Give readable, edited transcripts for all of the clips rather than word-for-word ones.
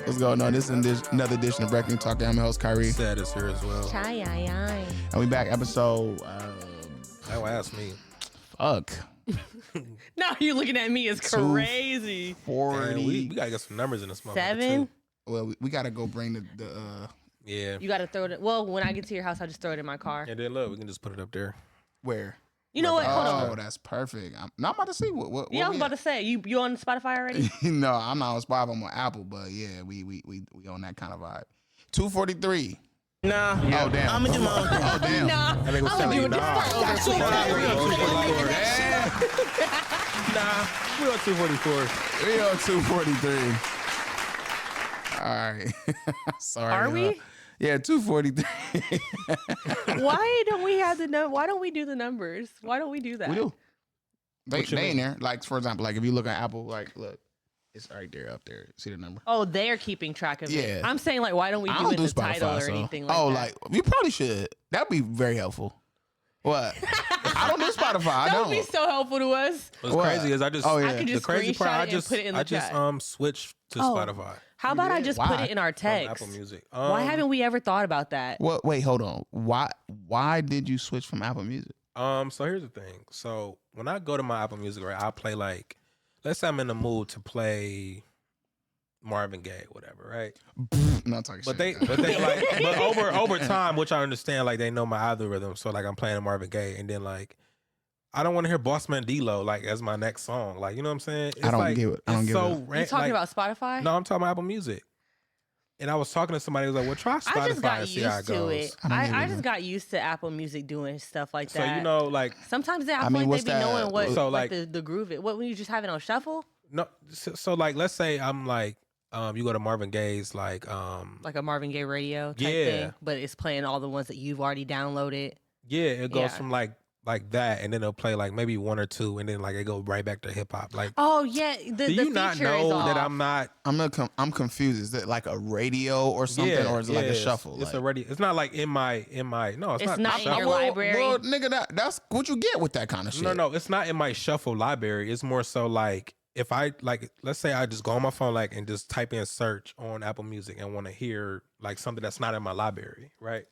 What's going on? This is another edition of Breaking Talk. I'm your host, Kyrie. Sad is here as well. And we back episode... Don't ask me. Fuck. Now you're looking at me as crazy. 40. Man, we gotta get some numbers in this motherfucker 7. too. Well, we gotta go bring the Yeah. You gotta throw it. Well, when I get to your house, I just throw it in my car. And then look, we can just put it up there. where? You know what? Hold on. Oh, that's perfect. I'm about to see what Yeah, I was about to say you on Spotify already. No, I'm not on Spotify. I'm on Apple, but yeah, we on that kind of vibe. 243. Nah. Yeah. Oh damn. I'ma do my own thing. Oh damn. Nah, I think it was telling you, nah. Nah, we on 244. We on 243. All right. Sorry. Are we? Yeah, 243. Why don't we have the Why don't we do the numbers? Why don't we do that? We do. They What you in mean? there. Like, for example, like if you look at Apple, like, look, it's right there up there. See the number? Oh, they're keeping track of Yeah. it. I'm saying like, why don't we I do don't it do in the title Spotify, or so. anything like Oh, that? like, you probably should. That'd be very helpful. What? I don't do Spotify. I that don't. would be so helpful to us. What's What? crazy is I just Oh, yeah. I could the just crazy part screenshot I it just and put it in the I just chat. switched to Oh. Spotify How about I did? just Why? put it in our from text? Apple Music. Why haven't we ever thought about that? What? Wait, hold on. Why did you switch from Apple Music? So here's the thing. So when I go to my Apple Music, right, I'll play like, let's say I'm in the mood to play Marvin Gaye, whatever, right? Not talking But shit. they like, but over time, which I understand, like they know my algorithm. So like I'm playing Marvin Gaye, and then like I don't want to hear Bossman D-Lo like as my next song. Like, you know what I'm saying? It's I don't like, get it. I don't it's get so it. You talking about Spotify? No, I'm talking about Apple Music. And I was talking to somebody who was like, well, try Spotify I just got and see how it used to goes. it. I don't get I it. just got used to Apple Music doing stuff like So that. you know, like Sometimes I mean, feel like what's they be that? knowing what So, like like- the groove it. What when you just have it on shuffle, no, so like let's say I'm like, you go to Marvin Gaye's like like a Marvin Gaye radio type Yeah. thing, but it's playing all the ones that you've already downloaded. yeah, it goes Yeah. from like that, and then it'll play like maybe one or two, and then like it go right back to hip hop. Like, Oh yeah, the do you feature not is know off. that I'm not? I'm confused. Is it like a radio or something, Yeah, or is it like a it's- shuffle? It's like, already. It's not like in my. No, it's It's not. not in shuffle. your library. Well, nigga, that's what you get with that kind of shit. No, it's not in my shuffle library. It's more so like if I like, let's say I just go on my phone like and just type in search on Apple Music and want to hear like something that's not in my library, right?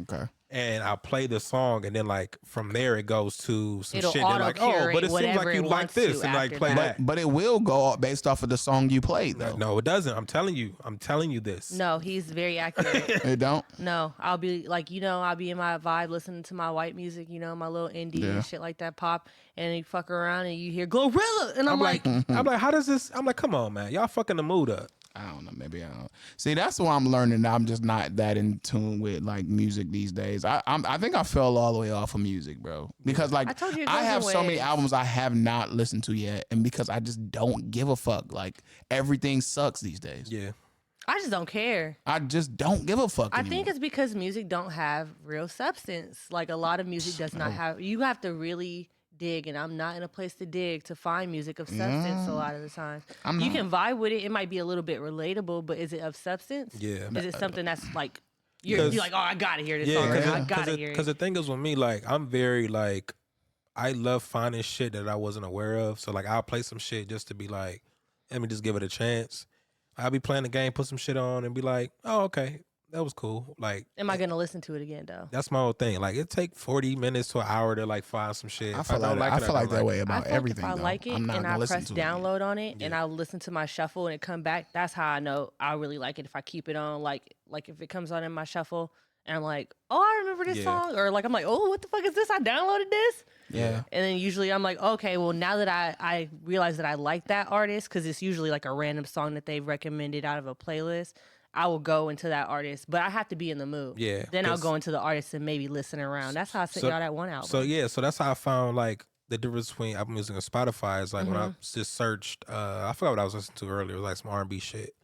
Okay. And I'll play the song, and then like from there it goes to some It'll shit. They're like, oh, auto-curate but it seems whatever like you it like wants this, to and like after play that. that. But it will go based off of the song you played, though. No, it doesn't. I'm telling you this. No, he's very accurate. It don't. No, I'll be like, I'll be in my vibe listening to my white music, my little indie Yeah. and shit like that pop, and you fuck around and you hear Glorilla, and I'm like, I'm like, how does this? I'm like, come on, man, y'all fucking the mood up. I don't know. Maybe I don't. See, that's why I'm learning. I'm just not that in tune with like music these days. I think I fell all the way off of music, bro. Because like I told you it I goes have in so many waves. albums I have not listened to yet, and because I just don't give a fuck. Like everything sucks these days. Yeah, I just don't care. I just don't give a fuck. I think it's because music don't have real substance. Like a lot of music does not have. You have to really dig, and I'm not in a place to dig to find music of substance a lot of the time. You can vibe with it. It might be a little bit relatable, but is it of substance? Yeah. Is it something that's like you're like, oh, I gotta hear this yeah. song. I gotta hear Because it. the thing is with me, like I'm very like, I love finding shit that I wasn't aware of. So like I'll play some shit just to be like, let me just give it a chance. I'll be playing the game, put some shit on, and be like, oh, okay, that was cool. Like, Am I gonna listen to it again though? that's my whole thing. Like it take 40 minutes to an hour to like find some shit. I If feel don't like, it, I feel like don't that like way it. about I feel everything. like if I though. like it I'm not and gonna I listen press to it again. download on it and I listen to my shuffle and it come back, that's how I know I really like it. If I keep it on, like if it comes on in my shuffle and I'm like, oh, I remember this Yeah. song, or like I'm like, oh, what the fuck is this? I downloaded this. Yeah. And then usually I'm like, okay, well now that I realize that I like that artist, because it's usually like a random song that they've recommended out of a playlist, I will go into that artist, but I have to be in the mood. Yeah, Then I'll 'cause- go into the artist and maybe listen around. That's how I sent y'all that one album. So yeah, so that's how I found like the difference between Apple Music and Spotify is like when I Mm-hmm. just searched, I forgot what I was listening to earlier. It was like some R&B shit.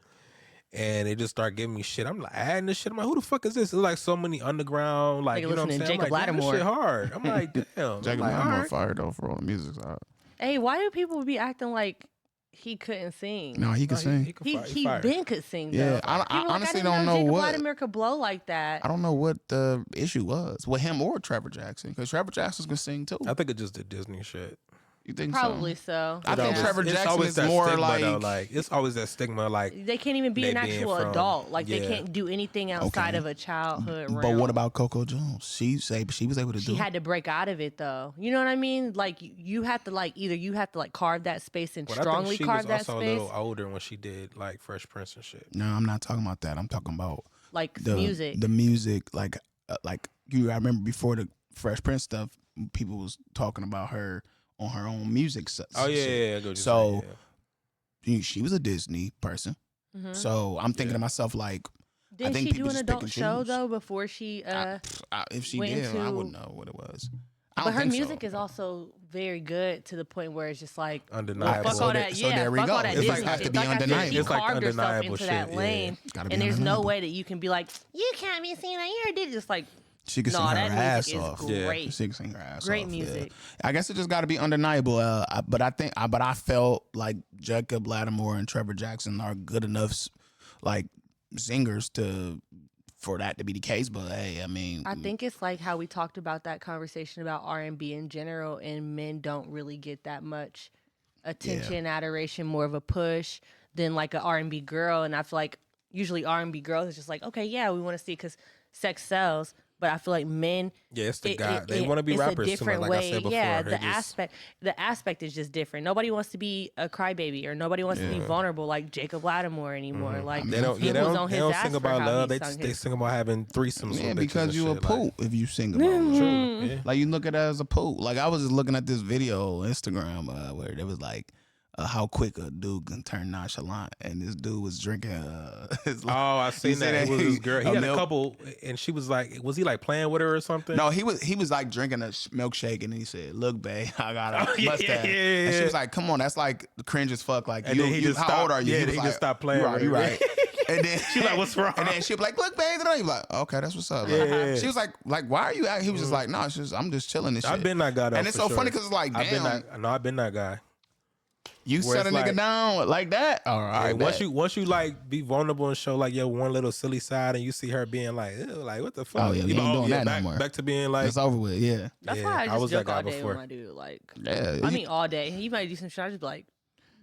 And it just started giving me shit. I'm like adding this shit. I'm like, who the fuck is this? It's like so many underground, like, Nigga you know what I'm listening saying? to I'm like, Jacob damn, this Lattimore. shit hard. I'm like, damn. Jacob I'm like, Lattimore all right. fired though for all the music's out. Hey, why do people be acting like he couldn't sing? No, he can sing. He, can He fire- he fired. been could sing though. Yeah, I People like, honestly didn't don't know Jacob what. Vladimir could blow like that. I don't know what the issue was with him or Trevor Jackson, because Trevor Jackson can sing too. I think it just did Disney shit. You think Probably so? so. I think Trevor It's Jackson always is that more stigma, like, though, like it's always that stigma, like They can't even be they an being actual from- adult. Like they yeah. can't do anything outside Okay. of a childhood realm. but what about Coco Jones? She was able to She do it. had to break out of it though. You know what I mean? Like you have to like either you have to like carve that space and But I strongly think she carve was that also space. a little older when she did like Fresh Prince and shit. No, I'm not talking about that. I'm talking about Like the music. The music, like you. I remember before the Fresh Prince stuff, people was talking about her on her own music. Oh yeah, shit. yeah, I get what you're So saying, yeah. she was a Disney person. Mhm. So I'm thinking to myself like, Didn't think she do people an just pick adult and show choose. though before she if she went did, I into- wouldn't know what it was. I but don't her think music so. is also very good to the point where it's just like Undeniable. fuck all So that, there- so there we fuck go. all that It's Disney like have to shit. be Like I said, undeniable. she It's like carved herself undeniable into shit, that yeah. lane, Gotta be and there's no undeniable. way that you can be like, you can't be singing that. You did just like She could no, sing her that ass music off. is Yeah. great. She could sing her ass Great off. music. Yeah. I guess it just got to be undeniable. But I felt like Jacob Lattimore and Trevor Jackson are good enough, like singers for that to be the case. But hey, I mean, I think it's like how we talked about that conversation about R&B in general, and men don't really get that much attention, adoration, more of a push than like an R&B girl. And I feel like usually R&B girls is just like, okay, yeah, we want to see because sex sells. But I feel like men, Yeah, it's the guy. They want to be it's rappers a too much, different like way. I said before. Yeah, They the just- aspect is just different. Nobody wants to be a crybaby or nobody wants to be Yeah. vulnerable like Jacob Lattimore anymore. Like They don't. he Yeah, they was don't, on they his don't ass sing for about how love. he They sung they his- sing about having threesomes. yeah, with bitches because and you a shit, poop if you sing about Mm-hmm. it. True. Yeah. Like you look at it as a poop. Like I was just looking at this video on Instagram where it was like how quick a dude can turn nonchalant, and this dude was drinking. His, Oh, I seen said that. It was this girl. He had a milk- couple, and she was like, was he like playing with her or something? No, he was like drinking a milkshake, and he said, "Look, babe, I got a Oh, yeah, mustache." yeah, And she yeah. was like, "Come on, that's like cringe as fuck." Like, And then he just how stopped- old are you? yeah, was he like, just stopped playing You right, with you her. right. And then She's like, "What's wrong?" And then she'd be like, "Look, babe," and he'd be like, "Okay, that's what's up." Yeah. She was like, "Why are you out?" He was just like, "No, it's just I'm just chilling this shit." I've been that guy though. and it's for so sure. funny because it's like, I've been damn, that. No, I've been that guy. you where set a it's nigga like- down like that. All right, Once you like be vulnerable and show like your one little silly side, and you see her being like, ew, like what the fuck? Oh, yeah, we You ain't doing that no back, more. back to being like, it's over with. Yeah, That's Yeah, why I I just was that joke guy all day before. with my dude. Like, yeah. I mean, all day. He might do some shit. I just be like,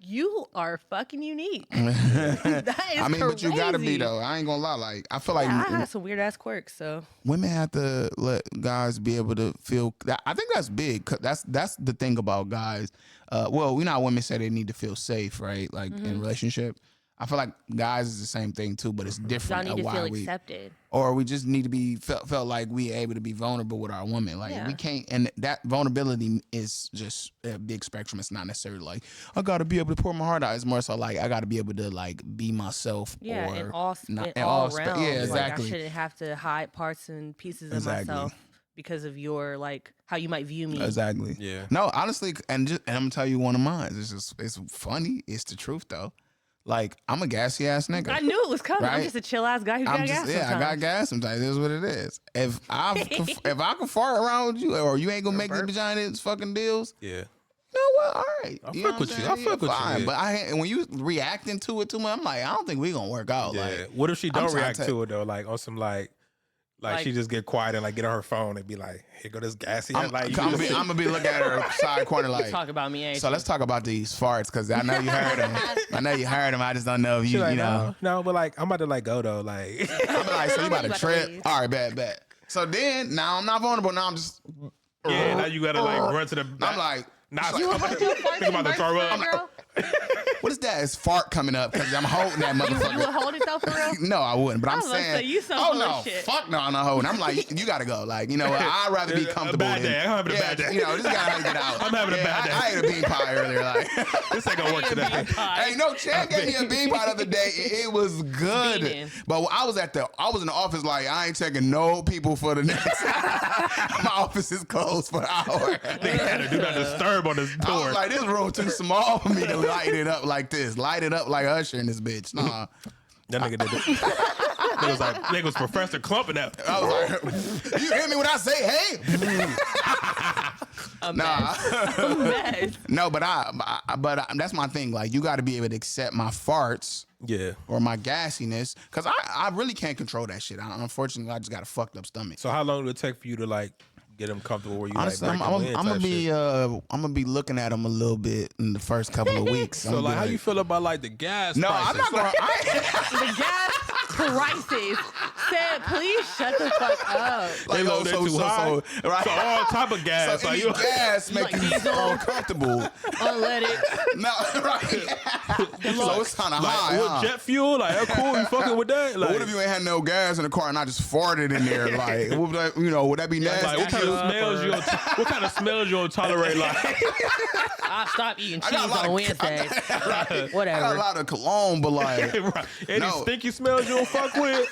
you are fucking unique. That is I mean, but you gotta be crazy. though. I ain't gonna lie. Like, I feel like Yeah, I had some weird ass quirks. So women have to let guys be able to feel. I think that's big. 'Cause that's the thing about guys. Well, we know how women say they need to feel safe, right? Like in a relationship. I feel like guys is the same thing too, but it's y'all different. need to why feel we, accepted. or we just need to be felt like we able to be vulnerable with our woman. Like Yeah. we can't, and that vulnerability is just a big spectrum. It's not necessarily like I got to be able to pour my heart out. It's more so like I got to be able to like be myself. Yeah, or in all not- in in all spe- realms. Yeah, Like, exactly. I shouldn't have to hide parts and pieces of Exactly. myself because of your like how you might view me. Exactly. Yeah. No, honestly, and I'm gonna tell you one of mine. It's funny. It's the truth though. Like I'm a gassy ass nigga. I knew it was coming. I'm Right? just a chill ass guy who got gas. I got sometimes. gas sometimes. It is what it is. If I can fart around with you, or you ain't gonna make these burp. vagina fucking deals, Yeah. you know what? All right. I You fuck know with what you. I'm I saying? fuck with you, Fine. yeah. But when you reacting to it too much, I'm like, I don't think we gonna work out. Yeah. Like, What if she I'm don't trying react to- to it though? Like on some like she just get quiet and like get on her phone and be like, here go this gassy. I'm like you gonna just- be looking at her side corner like. Talk about me, ain't So you? let's talk about these farts because I know you heard them. I know you heard them. I just don't know if She you, like, you know. no, but like I'm about to like go though. Like I'm like, so you about to You about to trip? leave. All right, bet. So then now I'm not vulnerable. Now I'm just. yeah, now you gotta like run to the. I'm like, nah, she's like, I'm about to think about to throw up. girl? what is that? It's fart coming up because I'm holding that You would motherfucker. hold it though for real? No, I wouldn't. But I I'm was about to saying, say, you so oh full of no, shit. fuck no, I'm not holding. I'm like, you gotta go. Like, you know what? I'd rather be It's a comfortable. bad than- day. I'm having a yeah, bad day. You know, this guy had to get out. I'm having a bad day. I ate a bean pie earlier. Like, This ain't gonna work today. hey, no, Chad gave me a bean pie the other day. It was good. Beating. But I was in the office like I ain't taking no people for the next. My office is closed for an hour. Nigga had to do not disturb on this I door. was like, this room too small for me to light it up like this. Light it up like Usher in this bitch. Nah. That nigga did it. Nigga was like, nigga was Professor Clump in that. I was like, you hear me when I say hey? A Nah. mess. No, but that's my thing. Like, you got to be able to accept my farts Yeah. or my gassiness because I really can't control that shit. Unfortunately, I just got a fucked up stomach. So how long did it take for you to like get them comfortable where you honestly, like I'm gonna be looking at them a little bit in the first couple of weeks. So like, how you feel about like the gas? No, prices? I'm not gonna. The gas prices said, please shut the fuck up. They low, they too high. Right. So all type of gas. So like any you, gas make like you diesel? uncomfortable. Unleaded. No, right. So it's kind of like high. with Huh? jet fuel, like that's cool. You fucking with that? But Like, what if you ain't had no gas in the car and I just farted in there? Like, would that, would that be nasty? like what kind of smells you? What kind of smells you don't tolerate? Like, I stopped eating I cheese got a lot on of- Wednesdays. I got a Whatever. lot of cologne, but like, right. Any No. stinky smells you don't fuck with?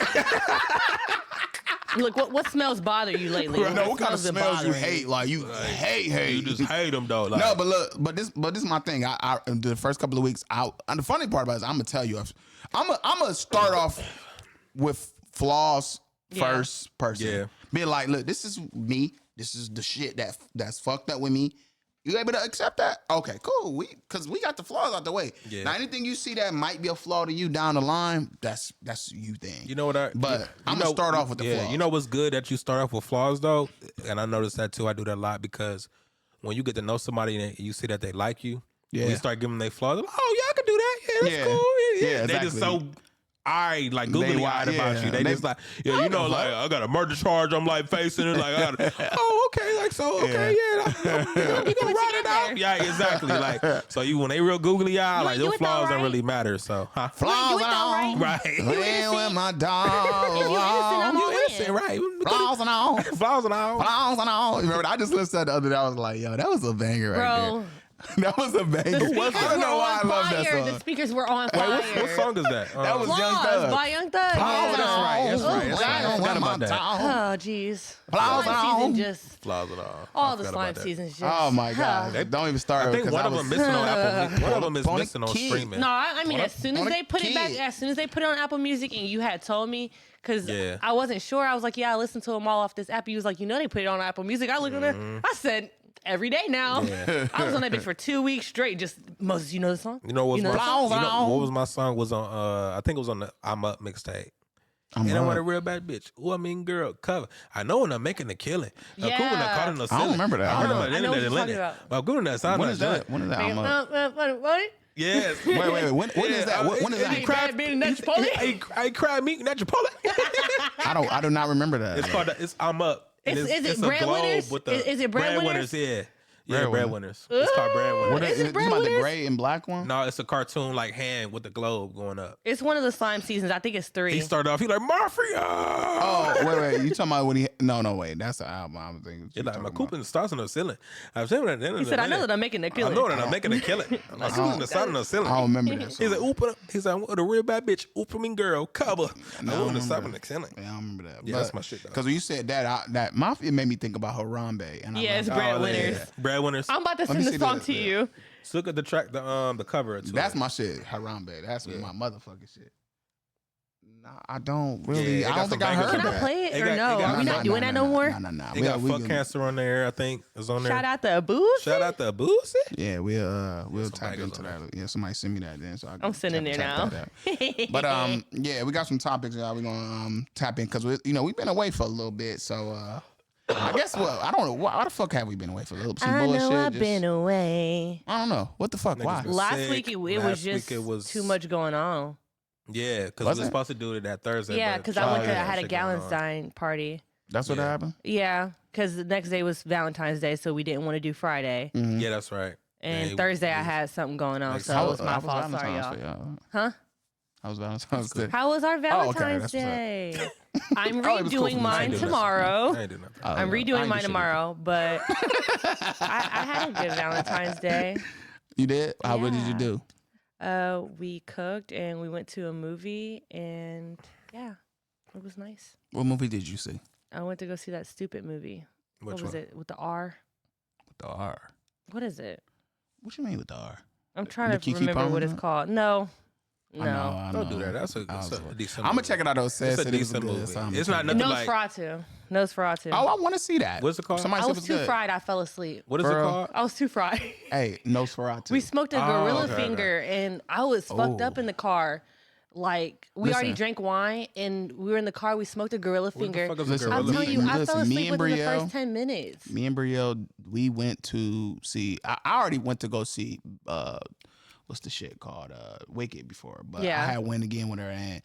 Look, what smells bother you lately? no, what kind of been smells you bothering hate? Like you hate. You just hate them though. Like, No, but look, but this is my thing. I the first couple of weeks, and the funny part about it is I'm gonna tell you, I'm gonna start off with flaws first person. Yeah. Being like, look, this is me. This is the shit that's fucked up with me. You able to accept that? Okay, cool. Because we got the flaws out the way. Yeah. Now, anything you see that might be a flaw to you down the line, that's you thing. You know what? But I'm gonna start off with the flaws. You know what's good that you start off with flaws though, and I noticed that too. I do that a lot because when you get to know somebody and you see that they like you, when you start giving them their flaws, they're like, oh yeah, I can do that. Yeah, that's Yeah. cool. Yeah, They just so exactly. eyed, like googly eyed about you. They just like, yeah, you know, like I got a murder charge. I'm like facing it. Like, oh, okay, like so, okay, yeah, we gonna ride it out. Yeah, exactly. Like, so when they real googly eyed, like you those it though, flaws don't right? really matter. So, Flaws You and ain't all. though, right? right, Playing with my dog. If you innocent, I'm you all innocent, in. right? Flaws and all. Flaws and all. Flaws and all. Remember, I just listened to that the other day. I was like, yo, that was a banger right Bro, there. That was a banger. the I speakers don't were know why I on love that fire. song. The speakers were on fire. What song is that? That was Young Flaws Thug. by Young Thug. Flaws yeah. and all. That's right. I forgot about that. Oh, jeez. Flaws Slime and all. season just, Flaws and all. all I the forgot slime about that. seasons just. Oh my God! Don't even start. I think one of them missing on Apple. One of them is Pony missing on Kid. streaming. No, I mean, as soon as on a they put it back, kid. as soon as they put it on Apple Music and you had told me, because Yeah. I wasn't sure. I was like, yeah, I listened to them all off this app. You was like, they put it on Apple Music. I looked on there. I said, every day now. Yeah. I was on that bitch for 2 weeks straight. Just, Moses, you know the song? You know what was You know my the song? what was my song was on I think it was on the I'm Up mixtape. And I want a real bad bitch. Ooh, I mean girl cover. I know when I'm making a killing. Cool when I caught in the I don't remember that. I know what you're talking about. Well, good on that sound. When is that? When is that? I'm up. What? Yes. Wait. When is that? When is He that? cried being that Chipotle? I cried meat and that Chipotle. I do not remember that. It's called it's I'm Up. And Is it it's a globe Breadwinners? with the Is it Breadwinners? Yeah. Yeah, Breadwinners. Breadwinners. It's called Breadwinners. What Is is it it? This about the Breadwinners? gray and black one? No, it's a cartoon like hand with the globe going up. It's one of the slime seasons. I think it's 3. He started off, he like, Mafia! Oh, wait. You talking about when he? No, wait. That's the album. I was thinking. He's like, my coop in the stars on the ceiling. I'm saying that. He said, I know that I'm making a I killing. know that I'm making a killing. My coop in the stars on the ceiling. I don't remember that. He's like, Song. he's like, what a real bad bitch. Oop, I mean girl, cover. I No, I know in the don't stars on remember the ceiling. Yeah, I don't remember that. Yeah, that's my shit, though. Because when you said that, that Mafia made me think about Harambe. And I Yeah, love it's that. Breadwinners. Breadwinners. I'm about to Let me send the see song the- to you. So look at the track, the cover. To That's it. my shit, Harambe. That's Yeah. my motherfucking shit. Nah, I don't really. Yeah, it I got don't some think I bangers heard on Can I that. play it It or got- no? it got- Are we no, not doing that no more? Nah. They got Fuck Cancer on there, I think. Is on there. Shout out to Booze. Shout out to Boosie. Yeah, we'll some tap bangers into on that. Yeah, somebody send me that then. So I'm sending it now. But yeah, we got some topics that we're gonna tap in because we've been away for a little bit. So I guess I don't know why the fuck have we been away for a little some I bullshit. know I've just- been away. I don't know what the fuck. Niggas Why? been Last sick. week it was Last just week it was- too much going on. Yeah, because Was we were it? supposed to do it that Thursday. Yeah, but because I went to yeah, I had a shit going on. Gallenstein party. That's what Yeah. happened. Yeah, because the next day was Valentine's Day, so we didn't want to do Friday. Mm-hmm. Yeah, that's right. And Yeah, Thursday I it- had something going on, Like, so how it was my How fault. Sorry, Valentine's y'all. for y'all? Huh? How was Valentine's Day? How was our Oh, okay, Valentine's that's what's up. Day? I'm Oh, it was cool for redoing me. I mine ain't do nothing. tomorrow. I ain't do nothing. Oh, I'm no, I redoing ain't do mine shit. tomorrow, but I had a good Valentine's Day. You did? What did you Yeah. do? We cooked and we went to a movie, and yeah, it was nice. What movie did you see? I went to go see that stupid movie. Which What was one? it with the R? With the R. What is it? What you mean with the R? I'm trying The to Keke remember what it's Palmer? called. No, I know. Don't do that. That's a I was- decent I'm gonna movie. check it out. Though. It's Said a it was decent good, movie. so I'm It's gonna not check it nothing Nosferatu. Nosferatu. out. Oh, I want to see that. What's it called? Somebody I said was it was too good. fried. I fell asleep. What is it Bro. called? I was too fried. Hey, Nosferatu. We smoked a Oh, gorilla okay, finger, and I was fucked up Oh. in the car. Like we already drank wine and we were in the car. We smoked a gorilla finger. What the fuck is a gorilla I'm telling you, I fell me asleep and within the Brielle- first 10 minutes. Me and Brielle, we went to see. I already went to go see. What's the shit called? Wicked before, but Yeah. I had went again with her, and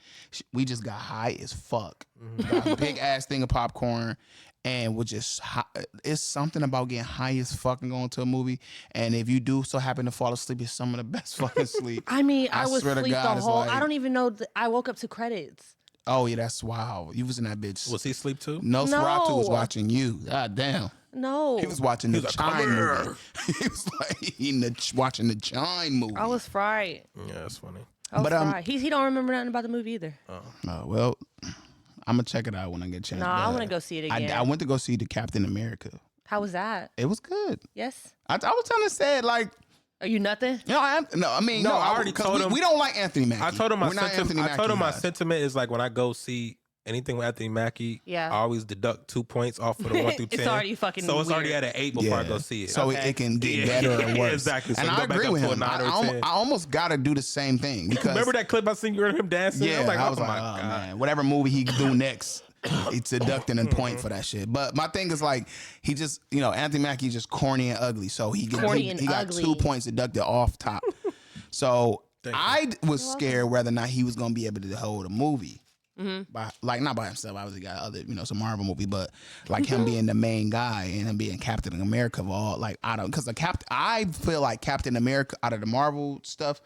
we just got high as fuck. Got a big ass thing of popcorn, and we're just high. It's something about getting high as fuck and going to a movie. And if you do so happen to fall asleep, it's some of the best fucking sleep. I mean, I was swear to asleep the God, it's whole. like- I don't even know. I woke up to credits. Oh yeah, that's wild. You was in that bitch. Was he asleep too? Nosferatu was No. watching you. God damn. No, He was watching the like, "Come Chime here." movie. He was like watching the Chime movie. I was fried. Yeah, that's funny. I was But, fried. He don't remember nothing about the movie either. Well, I'm gonna check it out when I get a chance. No, I but want to go see it again. I went to go see the Captain America. How was that? It was good. Yes. I was trying to say it like, Are you nothing? I already told him- we don't like Anthony Mackie. I told him my We're not sentiment. Anthony I told him my guys. sentiment is like when I go see anything with Anthony Mackie, Yeah. I always deduct 2 points off of the 1 through 10. It's already fucking So it's already weird. at an 8 before I go see it. So Okay. it can get Yeah. better or worse. Exactly. So and go I back agree up with to a him. 9 or a 10. I almost got to do the same thing because Remember that clip I seen you and him dancing? Yeah, I was like, oh my oh God. man, whatever movie he do next, it's deducting a point for that shit. But my thing is like he just, Anthony Mackie just corny and ugly, so he Corny and got ugly. 2 points deducted off top. So I was scared whether or not he was gonna be able to hold a movie. By, like not by himself, obviously got other, some Marvel movie, but like him being the main guy and him being Captain America of all, like I feel like Captain America out of the Marvel stuff,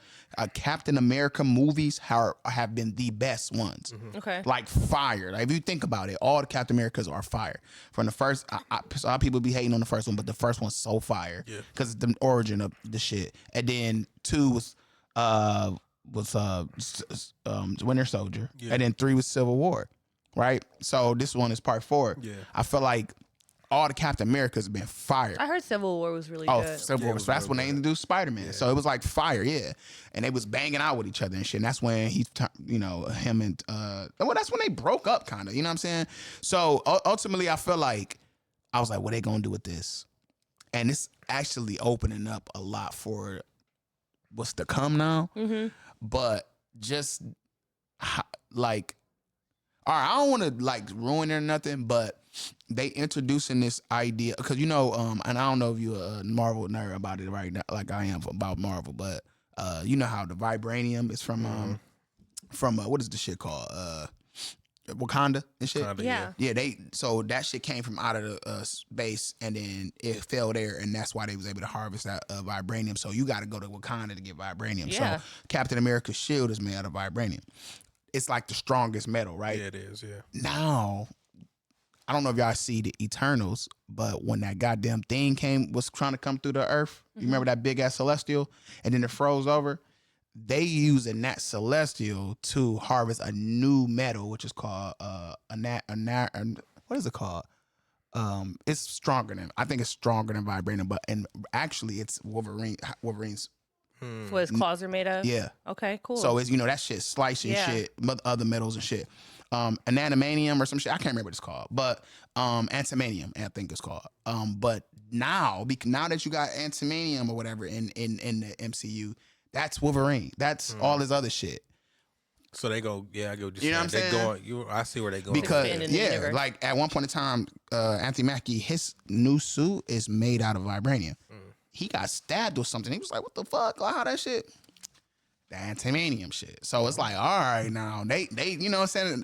Captain America movies have been the best ones. Okay. Like fire. Like if you think about it, all the Captain Americas are fire. From the first, a lot of people be hating on the first one, but the first one's so fire because it's the origin of the shit. And then 2 was Winter Soldier, and then 3 was Civil War, right? So this one is part 4. Yeah. I feel like all the Captain Americas have been fire. I heard Civil War was really Oh, good. Civil War. was So that's real when they good. introduced Spider-Man. So it was like fire, yeah. And they was banging out with each other and shit. And that's when him and that's when they broke up, kind of. You know what I'm saying? So ultimately, I feel like I was like, what they gonna do with this? And it's actually opening up a lot for what's to come now. But just like, all right, I don't want to like ruin it or nothing, but they introducing this idea because and I don't know if you're a Marvel nerd about it right now, like I am about Marvel, but you know how the vibranium is from what is the shit called Wakanda and shit. Kinda, Yeah. Yeah, so that shit came from out of the space and then it fell there, and that's why they was able to harvest that vibranium. So you got to go to Wakanda to get vibranium. Yeah. So Captain America's shield is made out of vibranium. It's like the strongest metal, right? Yeah, it is, yeah. Now, I don't know if y'all see the Eternals, but when that goddamn thing was trying to come through the earth, you remember that big ass celestial, and then it froze over? They using that celestial to harvest a new metal, which is called what is it called? It's stronger than, I think it's stronger than vibranium, and actually it's Wolverine's. What his claws are made of? Yeah. Okay, cool. So it's that shit slicing Yeah. shit, other metals and shit. Antimanium or some shit. I can't remember what it's called, but antimanium, I think it's called. But now that you got antimanium or whatever in the MCU, that's Wolverine. That's all this other shit. So they go, I go. You know what I'm saying? I see where they go. Because Expanding the universe. like at one point in time, Anthony Mackie, his new suit is made out of vibranium. He got stabbed or something. He was like, "What the fuck? Like, how that shit?" The antimanium shit. So it's like, all right, now they, you know what I'm saying?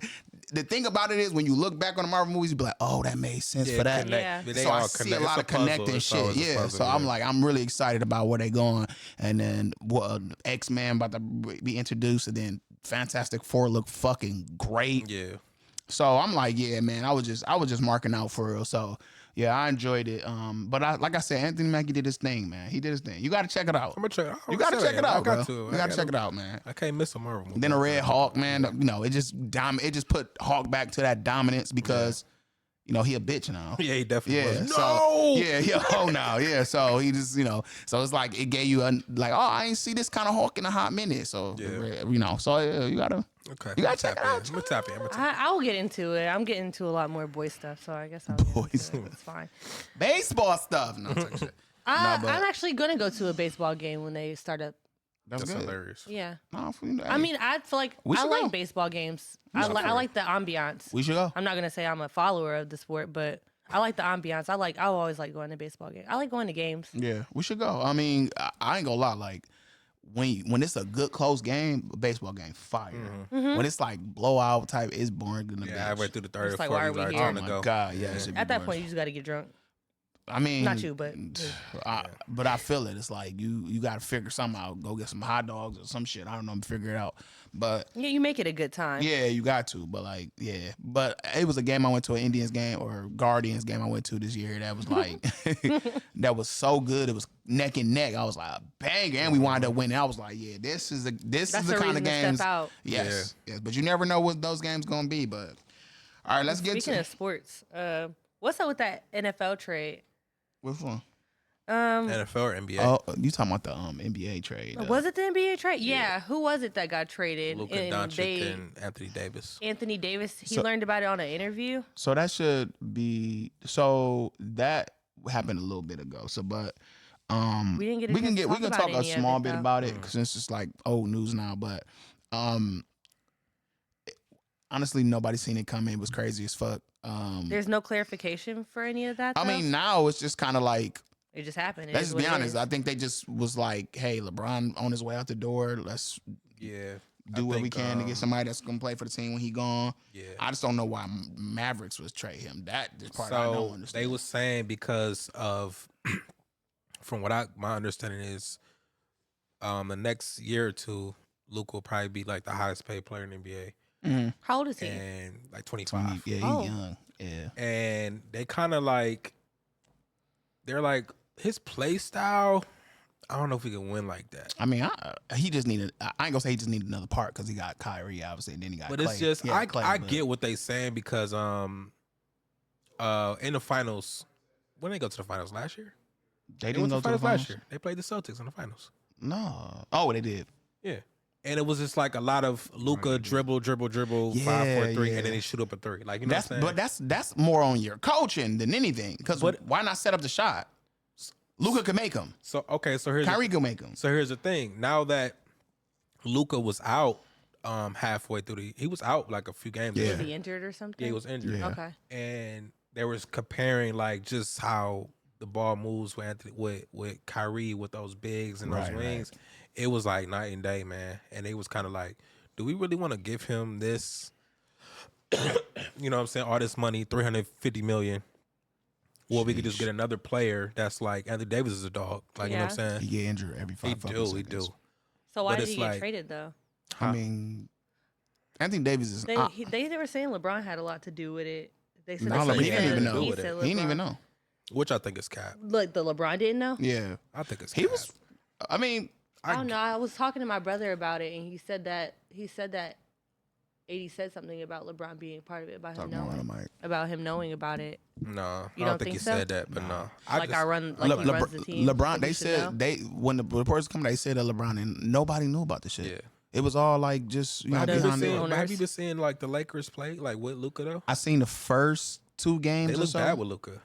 The thing about it is when you look back on the Marvel movies, you be like, oh, that made sense for that. Yeah. They So all I see connect. a lot of It's puzzle. connecting It's shit. always a Yeah. puzzle, So I'm really excited about where they going. And then X-Men about to be introduced, and then Fantastic Four look fucking great. Yeah. So I'm like, yeah, man, I was just marking out for real. So yeah, I enjoyed it. But like I said, Anthony Mackie did his thing, man. He did his thing. You got to check it out. I'm gonna check. You got to check it out, bro. You got to check it out. out, man. I can't miss a Marvel movie. Then a Red Hawk, man. It just put Hawk back to that dominance because he a bitch now. Yeah, he definitely Yeah, was. so, No. yeah, oh no, yeah. So he just, so it's like it gave you I ain't see this kind of Hawk in a hot minute. So so you gotta, Okay. you gotta check it out. I'm gonna tap in. I'll get into it. I'm getting into a lot more boy stuff, so I guess I'll get Boys. into it. It's fine. Baseball stuff. No, I'm talking shit. I'm but- actually gonna go to a baseball game when they start up That's good. hilarious. Yeah. No, I mean, I feel like I like baseball games. I like the ambiance. We should go. I'm not gonna say I'm a follower of the sport, but I like the ambiance. I always like going to baseball games. I like going to games. Yeah, we should go. I mean, I ain't gonna lie. Like when it's a good close game, a baseball game, fire. When it's like blowout type, it's boring. I went through the third or like, fourth. why are we here? Oh my god, yes. At that point, you just got to get drunk. I mean, not you, but but I feel it. It's like you got to figure something out. Go get some hot dogs or some shit. I don't know. Figure it out. But yeah, you make it a good time. Yeah, you got to. But like, yeah. But it was a game I went to, an Indians game or Guardians game I went to this year. That was like, that was so good. It was neck and neck. I was like, bang, and we wound up winning. I was like, yeah, this is the kind of games. Step out. Yes, yes. But you never know what those games gonna be. But all right, let's get to speaking of sports. What's up with that NFL trade? Which one? NFL or NBA? Oh, you talking about the NBA trade? Was it the NBA trade? Yeah. Who was it that got traded? Luka Doncic and Anthony Davis. Anthony Davis. He learned about it on an interview. So that should be. So that happened a little bit ago. So, but we didn't get. We can talk a small bit about it because it's just like old news now. But honestly, nobody's seen it coming. It was crazy as fuck. There's no clarification for any of that. I mean, now it's just kind of like it just happened. Let's just be honest. I think they just was like, "Hey, LeBron on his way out the door. Let's do what we can to get somebody that's gonna play for the team when he gone." Yeah, I just don't know why Mavericks was trade him. That is part I don't understand. They was saying because of, from what my understanding is, the next year or two, Luka will probably be like the highest paid player in the NBA. Mm-hmm. How old is he? And like 25. Yeah, he's young. Yeah. And they kind of like, they're like, his play style, I don't know if he can win like that. I mean, he just needed, I ain't gonna say he just needed another part because he got Kyrie, obviously, and then he got But Clay. it's just, I get what they saying because in the finals, when they go to the finals last year? They didn't go to the finals last year. They played the Celtics in the finals. No. Oh, they did. Yeah. And it was just like a lot of Luka dribble, 5, 4, 3, and then he shoot up a 3. Like, you know what I'm saying? But that's more on your coaching than anything. Because why not set up the shot? Luka could make them. So here's Kyrie could make them. So here's the thing. Now that Luka was out halfway through he was out like a few games. Yeah. Was he injured or something? Yeah, he was injured. Yeah. Okay. And they was comparing like just how the ball moves with Kyrie with those bigs and those wings. Right. It was like night and day, man. And they was kind of like, do we really want to give him this, you know what I'm saying, all this money, $350 million? Well, we could just get another player that's like, Anthony Davis is a dog. Like, you know what I'm saying? He get injured every 5 seconds. He do. So why did he get traded, though? I mean, Anthony Davis is... They were saying LeBron had a lot to do with it. They said he didn't even know. He didn't even know. Which I think is cap. Like, the LeBron didn't know? Yeah. I think it's cap. He was... I mean... I don't know. I was talking to my brother about it, and he said that 80 said something about LeBron being part of it, about him knowing about it. No, I don't think he said that, but no. He runs the team. LeBron, they said when the reports come, they said that LeBron and nobody knew about the shit. Yeah. It was all like just have you been seeing like the Lakers play like with Luka though? I seen the first 2 games. They look bad with Luka.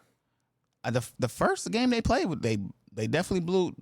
The first game they played with, they definitely blew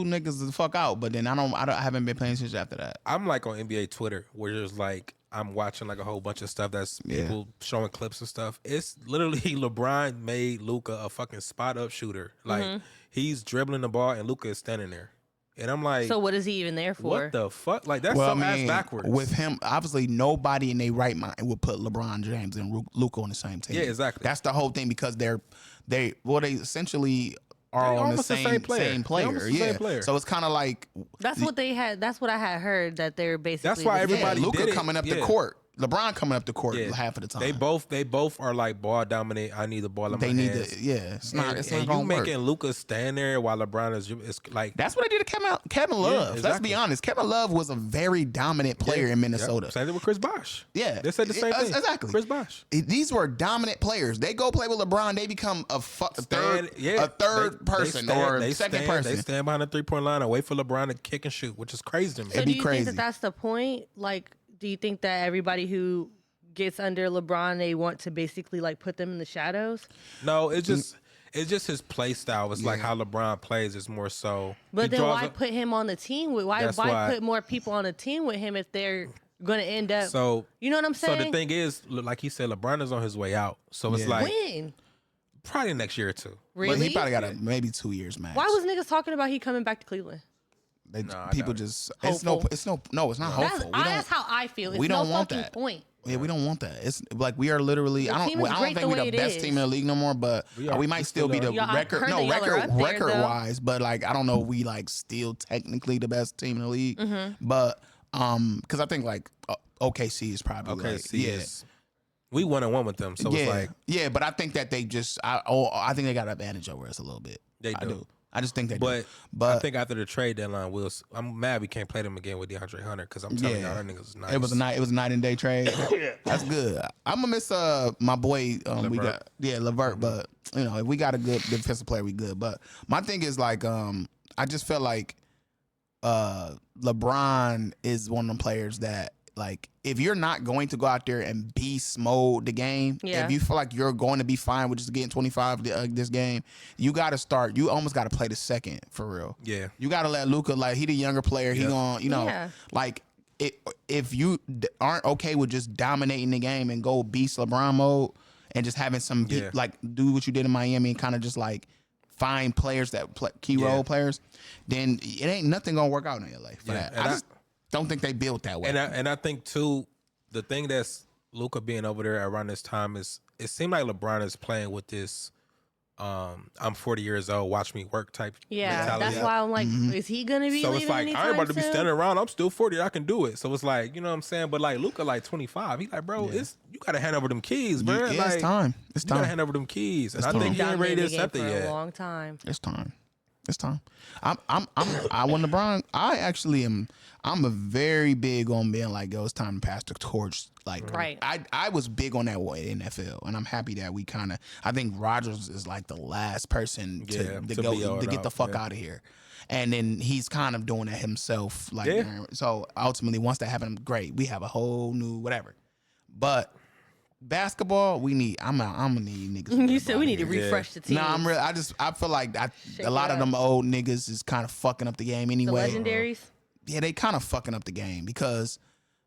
niggas the fuck out. But then I haven't been playing since after that. I'm like on NBA Twitter where there's like I'm watching like a whole bunch of stuff that's people showing clips and stuff. It's literally LeBron made Luka a fucking spot up shooter. Like he's dribbling the ball and Luka is standing there. And I'm like, so what is he even there for? What the fuck? Like that's ass backwards. With him, obviously nobody in their right mind would put LeBron James and Luka on the same team. Yeah, exactly. That's the whole thing because they essentially are on the same player. Yeah. Player. So it's kind of like that's what they had. That's what I had heard that they're basically. That's why everybody Luka coming up the court. LeBron coming up the court half of the time. They both are like ball dominant. I need the ball in my hands. It's not. It's not you making Luka stand there while LeBron is like. That's what they did to Kevin Love. Exactly. Let's be honest. Kevin Love was a very dominant player in Minnesota. Same thing with Chris Bosh. Yeah, they said the same thing. Exactly. Chris Bosh. These were dominant players. They go play with LeBron. They become a third person or second person. They stand behind the 3-point line and wait for LeBron to kick and shoot, which is crazy to me. So do you think that's the point? Like, do you think that everybody who gets under LeBron, they want to basically like put them in the shadows? No, it's It's just his play style. It's like how LeBron plays is more so. But then why put him on the team with? Why put more people on the team with him if they're going to end up? So you know what I'm saying? So the thing is, like he said, LeBron is on his way out. So it's like when? Probably next year or two. Really? But he probably got maybe 2 years max. Why was niggas talking about he coming back to Cleveland? People just it's not hopeful. That's how I feel. It's we don't want fucking that point. Yeah, we don't want that. It's like we are literally. I don't think we're the best team in the league no more, but we might still be the record wise. But like I don't know, we like still technically the best team in the league. But because I think like OKC is probably is. We 1-1 with them, so it's like but I think that they just I think they got an advantage over us a little bit. They do. I just think that, but I think after the trade deadline, I'm mad we can't play them again with DeAndre Hunter because I'm telling y'all that niggas is nice. It was a night and day trade. That's good. I'm gonna miss my boy. We got Levert, but you know if we got a good defensive player, we good. But my thing is like I just feel like LeBron is one of them players that. Like, if you're not going to go out there and beast mode the game, if you feel like you're going to be fine with just getting 25 this game, you got to start. You almost got to play the second for real. Yeah. You got to let Luka, like, he the younger player. He going, like, if you aren't okay with just dominating the game and go beast LeBron mode and just having some, like, do what you did in Miami and kind of just, like, find players that play key role players, then it ain't nothing going to work out in LA for that. I just don't think they built that way. And I think too, the thing that's Luka being over there around this time is it seemed like LeBron is playing with this I'm 40 years old, watch me work type mentality. That's why I'm like, is he gonna be? So it's like I ain't about to be standing around. I'm still 40. I can do it. So it's like, you know what I'm saying. But like Luka, like 25, he like, bro, it's you gotta hand over them keys, bro. It's time. It's time. You gotta hand over them keys. And I think he ain't ready to accept it yet. A long time. It's time. It's time. When LeBron, I actually am. I'm a very big on being like, yo, it's time to pass the torch. Like, I was big on that in NFL, and I'm happy that we kind of. I think Rodgers is like the last person to get the fuck out of here, and then he's kind of doing it himself. Like, so ultimately, once that happens, great. We have a whole new whatever, but. Basketball, we need. I'm gonna need niggas. You said we need to refresh the team. No, I'm real. I feel like a lot of them old niggas is kind of fucking up the game anyway. The legendaries. Yeah, they kind of fucking up the game because,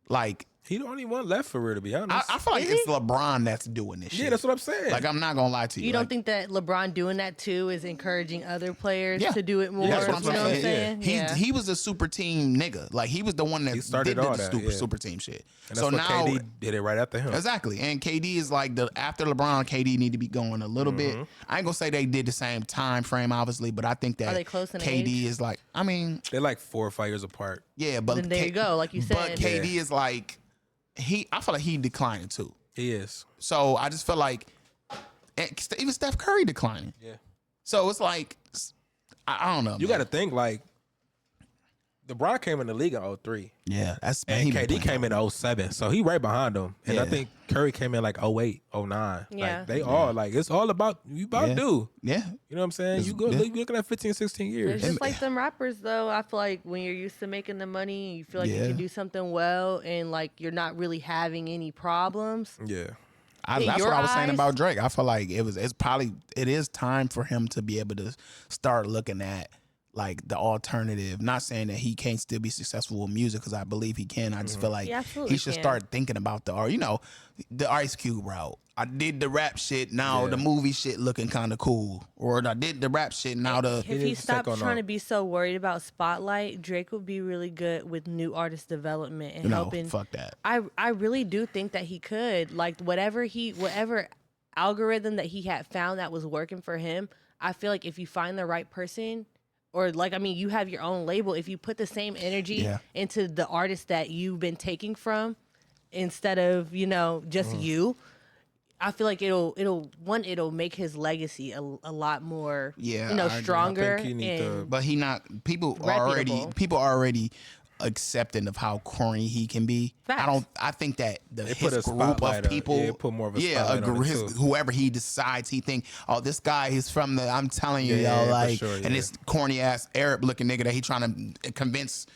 like, he the only one left for real, to be honest. I feel like it's LeBron that's doing this shit. Yeah, that's what I'm saying. Like, I'm not gonna lie to you. You don't think that LeBron doing that too is encouraging other players to do it more? That's what I'm saying. He was a super team nigga. Like, he was the one that started all that super team shit. And so now KD did it right after him. Exactly. And KD is like after LeBron, KD need to be going a little bit. I ain't gonna say they did the same time frame, obviously, but I think that are they close in KD age? is like, I mean, they're like 4 or 5 years apart. Yeah, but then there you go, like you said. But KD is like. I feel like he declining too. He is. So I just feel like even Steph Curry declining. Yeah. So it's like I don't know. You got to think like LeBron came in the league in 2003. Yeah, and KD came in 07. So he right behind him. And I think Curry came in like 08, 09. Yeah. Like they all like it's all about you do. Yeah. You know what I'm saying? You looking at 15, 16 years. It's just like them rappers though. I feel like when you're used to making the money, you feel like you can do something well and like you're not really having any problems. Yeah. That's what I was saying about Drake. I feel like it is time for him to be able to start looking at like the alternative. Not saying that he can't still be successful with music because I believe he can. I just feel like he should start thinking about the Ice Cube route. I did the rap shit. Now the movie shit looking kind of cool. Or I did the rap shit. Now if he stopped trying to be so worried about spotlight, Drake would be really good with new artist development and helping. Fuck that. I really do think that he could. Like whatever algorithm that he had found that was working for him. I feel like if you find the right person. Or like, I mean, you have your own label. If you put the same energy into the artist that you've been taking from, instead of just you, I feel like it'll make his legacy a lot more stronger. People are already accepting of how corny he can be. Facts. I think that his group of people put more of a spotlight on it too. Whoever he decides he think, oh, this guy is from I'm telling you, yo, like, and this corny ass Arab looking nigga that he trying to convince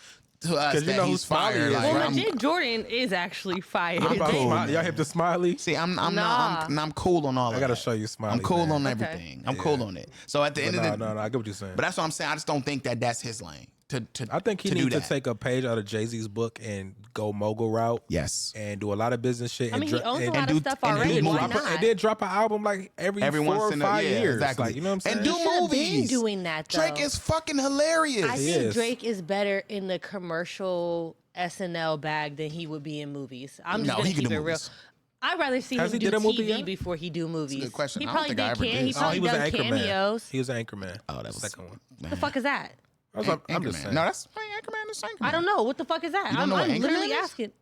to us 'Cause you that know who he's Smiley fire. is, Like, Well, right? legit, Jordan is actually fire. What about cool, Smiley? Y'all hip to Smiley? See, I'm Nah. cool on all. I of gotta that. show you Smiley. I'm cool man. on Okay. everything. I'm cool on it. So at the end of the No, I get what you're saying. but that's what I'm saying. I just don't think that that's his lane. I think he to do needs to that. take a page out of Jay-Z's book and go mogul route. Yes. And do a lot of business shit. I mean, he owns a and lot do- of stuff and already. do Why drop not? and then drop an album like every Every 4 once or in a 5 years. exactly. Like, you know what I'm saying? And do He should've been movies. doing that, Drake though. is fucking hilarious. I He think is. Drake is better in the commercial SNL bag than he would be in movies. I'm just No, gonna he can keep do it real. movies. I'd rather see Has him he do did a movie TV yet? before he do movies. good question. He I don't probably think I did. ever did. He Oh, probably he was done an Anchorman. cameos. He was an Anchorman. Oh, that the was second one. The fuck is that? I'm Anchorman. just saying. No, that's Anchorman is Anchorman. I don't know. What the fuck is that? You don't I'm know what literally Anchorman is? asking.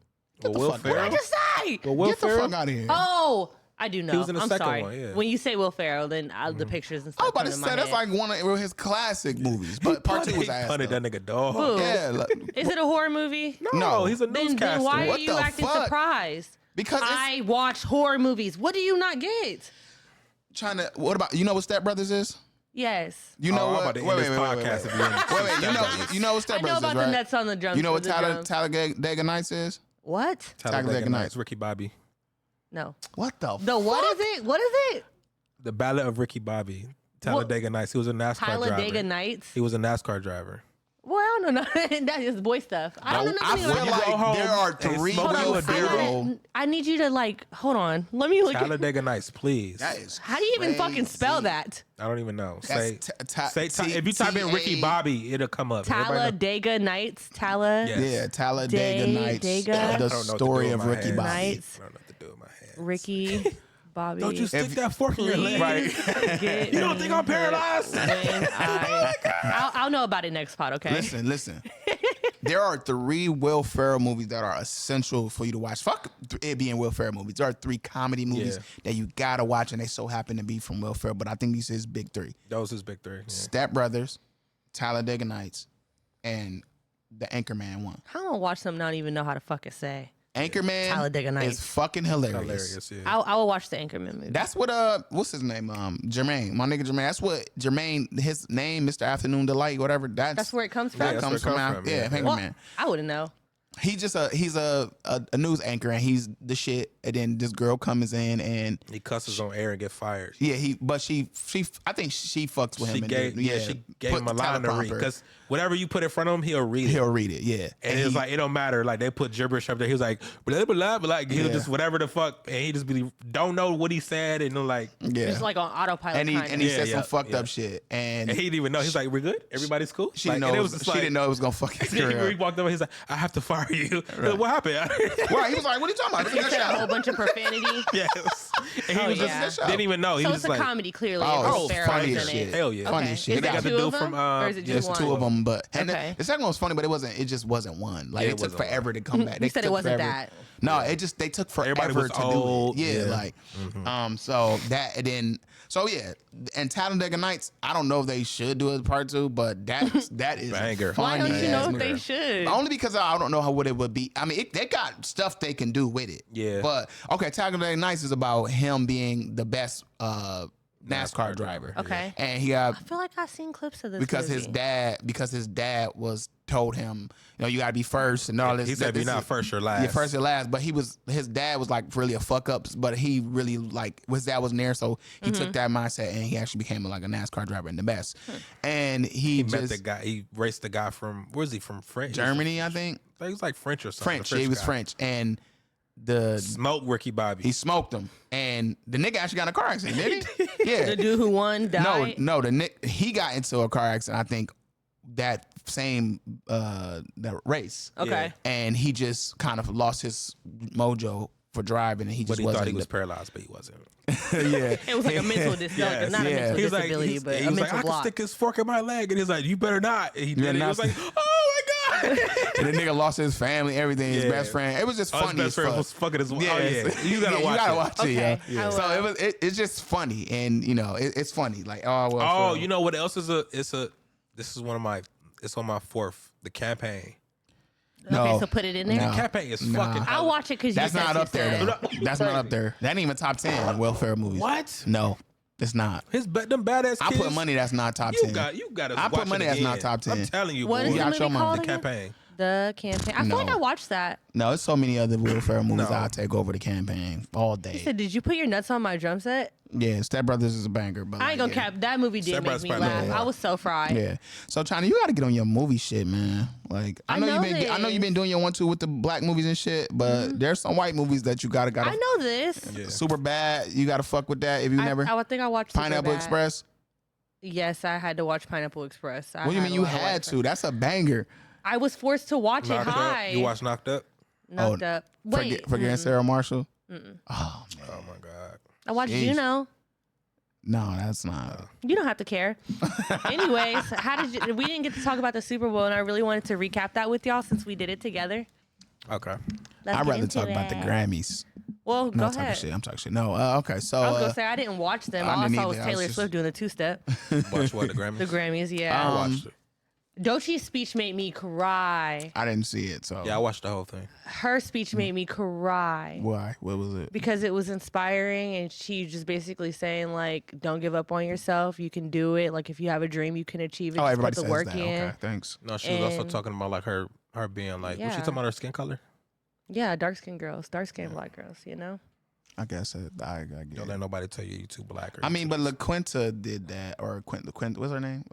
Well, the Will fuck? What did I Ferrell. just say? Well, Will Get the Ferrell. fuck out of here. Oh, I do know. was in the I'm second sorry. one, yeah. When you say Will Ferrell, then the pictures and stuff. I was about to come in say my that's head. like one of his classic movies, but part two was He ass. punted though. that nigga dog. Who? Yeah, like, Is it a horror movie? No. He's a Then newscaster. why are What you the acting fuck? surprised? because it's I watch horror movies. What do you not get? trying to. What about you know what Step Brothers is? Yes. You know I'm what? about to end this podcast if you ain't- You know what Step I know Brothers about is, the right? nuts on the drums. You know for what the drums. Talladega Nights is? What? Talladega Nights, Ricky Bobby. No. What the? The what fuck? is it? What is it? The Ballad of Ricky Bobby. Talladega Nights. He was a NASCAR Talladega driver. Nights. He was a NASCAR driver. Well, I don't know. That is boy stuff. I don't know I nothing feel about you that. go like there home are and three smoke Hold you on. a doodle. I need you to hold on. Let me look at. Talladega Nights, please. That is. How do you even fucking spell crazy. that? I don't even know. That's If you type in Ricky Bobby, it'll come up. Everybody know- Talladega Nights. Tala. Yes. Yeah, Talladega Nights. Dega. The I don't know what to story do of with my Ricky hands. Bobby. Nights. I don't know what to do with my hands. Ricky. Bobby. Don't you stick that fork in your please leg. get You don't me think I'm paralyzed? when I'll know about it next pod, okay? Listen. There are 3 Will Ferrell movies that are essential for you to watch. Fuck it being Will Ferrell movies. There are 3 comedy movies that you gotta watch, and they so happen to be from Will Ferrell. But I think these is big 3: Those is big 3. Yeah. Step Brothers, Talladega Nights, and the Anchorman one. How am I gonna watch something I don't even know how to fucking say? Anchorman Talladega Nights. is fucking hilarious. Hilarious, yeah. I will watch the Anchorman movie. That's what what's his name? Jermaine, my nigga Jermaine. That's what Jermaine, his name, Mr. Afternoon Delight, whatever. That's where it comes from. Yeah, that that's comes where it from. comes from, Yeah, yeah. Anchorman. Well, I wouldn't know. He's a news anchor, and he's the shit. And then this girl comes in, and He cusses on air and get fired. yeah, she I think she fucks with him. She and gave, then, she gave put him a the line to read teleprompter. because whatever you put in front of him, he'll read it. He'll read it, yeah. And it was like, it don't matter. Like, they put gibberish up there. He was like, blah, blah, blah, blah. Like, he'll Yeah. just whatever the fuck. And he just be, don't know what he said. And like, yeah. Just like on autopilot. and he kinda. said some Yeah, fucked yeah. up shit, and and he didn't even know. He's like, we're good? Everybody's cool? she like, didn't and know it was just she like, didn't know it was gonna fuck his he career. walked over. He's like, I have to fire you. Like, what happened? Right? He was like, "What are you talking about? This is a He good said a whole show." bunch of profanity. Yes. And he Oh, was yeah. just didn't even know. He So was it's a like, comedy, clearly. Oh, and it's Will Ferrell's funny in as it. shit. hell yeah. Funny Okay. as shit. Is They it got the two dude of them? from, Or is it yeah, just There's one? 2 of them, but and Okay. the second one was funny, but it just wasn't one. Like Yeah, it it took wasn't forever to come back. You They said it took wasn't forever. that. No, they took forever Everybody was to old, do it. Yeah, yeah. like so that and then and Talladega Nights. I don't know if they should do a part 2, but that is Banger. funny. Why don't you know as if they hell. should? Only because I don't know what it would be. I mean, they got stuff they can do with it. Yeah. But okay, Talladega Nights is about him being the best NASCAR driver. Okay. And he got I feel like I've seen clips of this because movie. his dad was told him, you gotta be first and all this. he said, this you're not is- first or last. Yeah, first or last. But his dad was like really a fuck up, but he really like his dad wasn't there, so he took that mindset and he actually became like a NASCAR driver and the best. And he Met just the guy. He raced the guy from, where's he from? France? Germany, I think. He was like French or something. French. The Yeah, he was guy. French. And Smoked Ricky Bobby. he smoked him. And the nigga actually got in a car accident, did he? Yeah. The dude who won died. No, he got into a car accident, I think, that same that race. Okay. And he just kind of lost his mojo for driving, and he but just he wasn't. thought he was paralyzed, but he wasn't. Yeah. It was like a mental disability, not a Yeah. mental He was like, disability, but he a was like, mental I can block. stick his fork in my leg, and he's like, you better not. And he did Yeah, it. He not- was like, oh my god. And the nigga lost his family, everything, his Yeah. best friend. It was just Oh, his funny best as friend fuck. was fucking his wife. Yeah, Oh yeah, you gotta watch it. Okay, yeah. I So will. it's just funny, and it's funny. Like, oh well. Oh, so- you know what else is this is one of my, it's on my 4th, The Campaign. No. Okay, so put it in there. No. The Campaign is Nah. fucking. I'll watch it because That's not up there though. That's not up there. That ain't even top 10 welfare movies. What? No, it's not. Them badass kids. I put money that's not top You 10. got to. I put money that's not top 10. I'm telling you, What boy. is Yeah, the I show movie my- called The again? Campaign. The Campaign. I feel like I watched that. No, there's so many other Will Ferrell movies I'll take over The Campaign all day. He said, "Did you put your nuts on my drum set?" Yeah, Step Brothers is a banger, but I ain't gonna cap. That movie did make me laugh. I was so fried. Yeah. So China, you gotta get on your movie shit, man. Like I know you've been doing your 1-2 with the black movies and shit, but there's some white movies that you gotta. I know this. Yeah. Super Bad. You gotta fuck with that if you never. I think I watched Pineapple Express. Yes, I had to watch Pineapple Express. What do you mean you had to? That's a banger. I was forced to watch it high. You watched Knocked Up? Knocked Up. Wait. Forgetting Sarah Marshall? Mm-mm. Oh, man. Oh, my God. I watched Juno. No, that's not. You don't have to care. Anyways, we didn't get to talk about the Super Bowl, and I really wanted to recap that with y'all since we did it together. Okay. I'd rather talk about the Grammys. Well, go ahead. I'm talking shit. No, okay. So I was gonna say I didn't watch them. All I saw was Taylor Swift doing the two-step. Watch what, the Grammys? The Grammys, yeah. I watched it. Doechie's speech made me cry. I didn't see it, so yeah, I watched the whole thing. Her speech made me cry. Why? What was it? Because it was inspiring, and she just basically saying like, "Don't give up on yourself. You can do it. Like if you have a dream, you can achieve it. Oh, just everybody put the says work that. in." Okay, thanks. No, she was also talking about like her being like, was she talking about her skin color? Yeah, dark-skinned girls, dark-skinned black girls. You know. I guess I get Don't let nobody tell you too black. I mean, but LaQuinta did that, or Quinta, what's her name?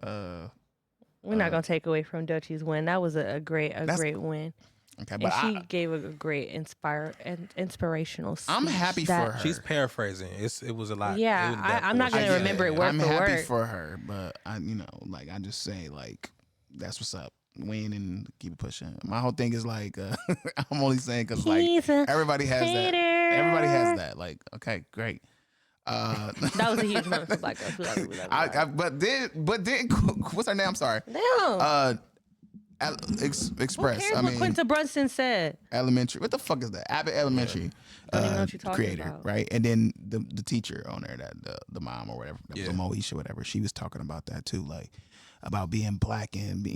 We're not gonna take away from Doechie's win. That was a great win. Okay, but she gave a great inspirational speech. I'm happy for her. She's paraphrasing. It was a lot. Yeah, I'm not gonna remember it word I'm for word. I'm happy for her, but I just say like that's what's up. Win and keep it pushing. My whole thing is like I'm only saying because like everybody has that. Everybody has that. Like, okay, great. That was a huge moment for black girls. We love it. But then, what's her name? I'm sorry. Damn. Express. Who cares what Quinta Brunson said? Elementary. What the fuck is that? Abbott Elementary. I don't even know what you're talking creator, about. right? And then the teacher on there, that the mom or whatever, that was Moesha, whatever. She was talking about that too, like about being black and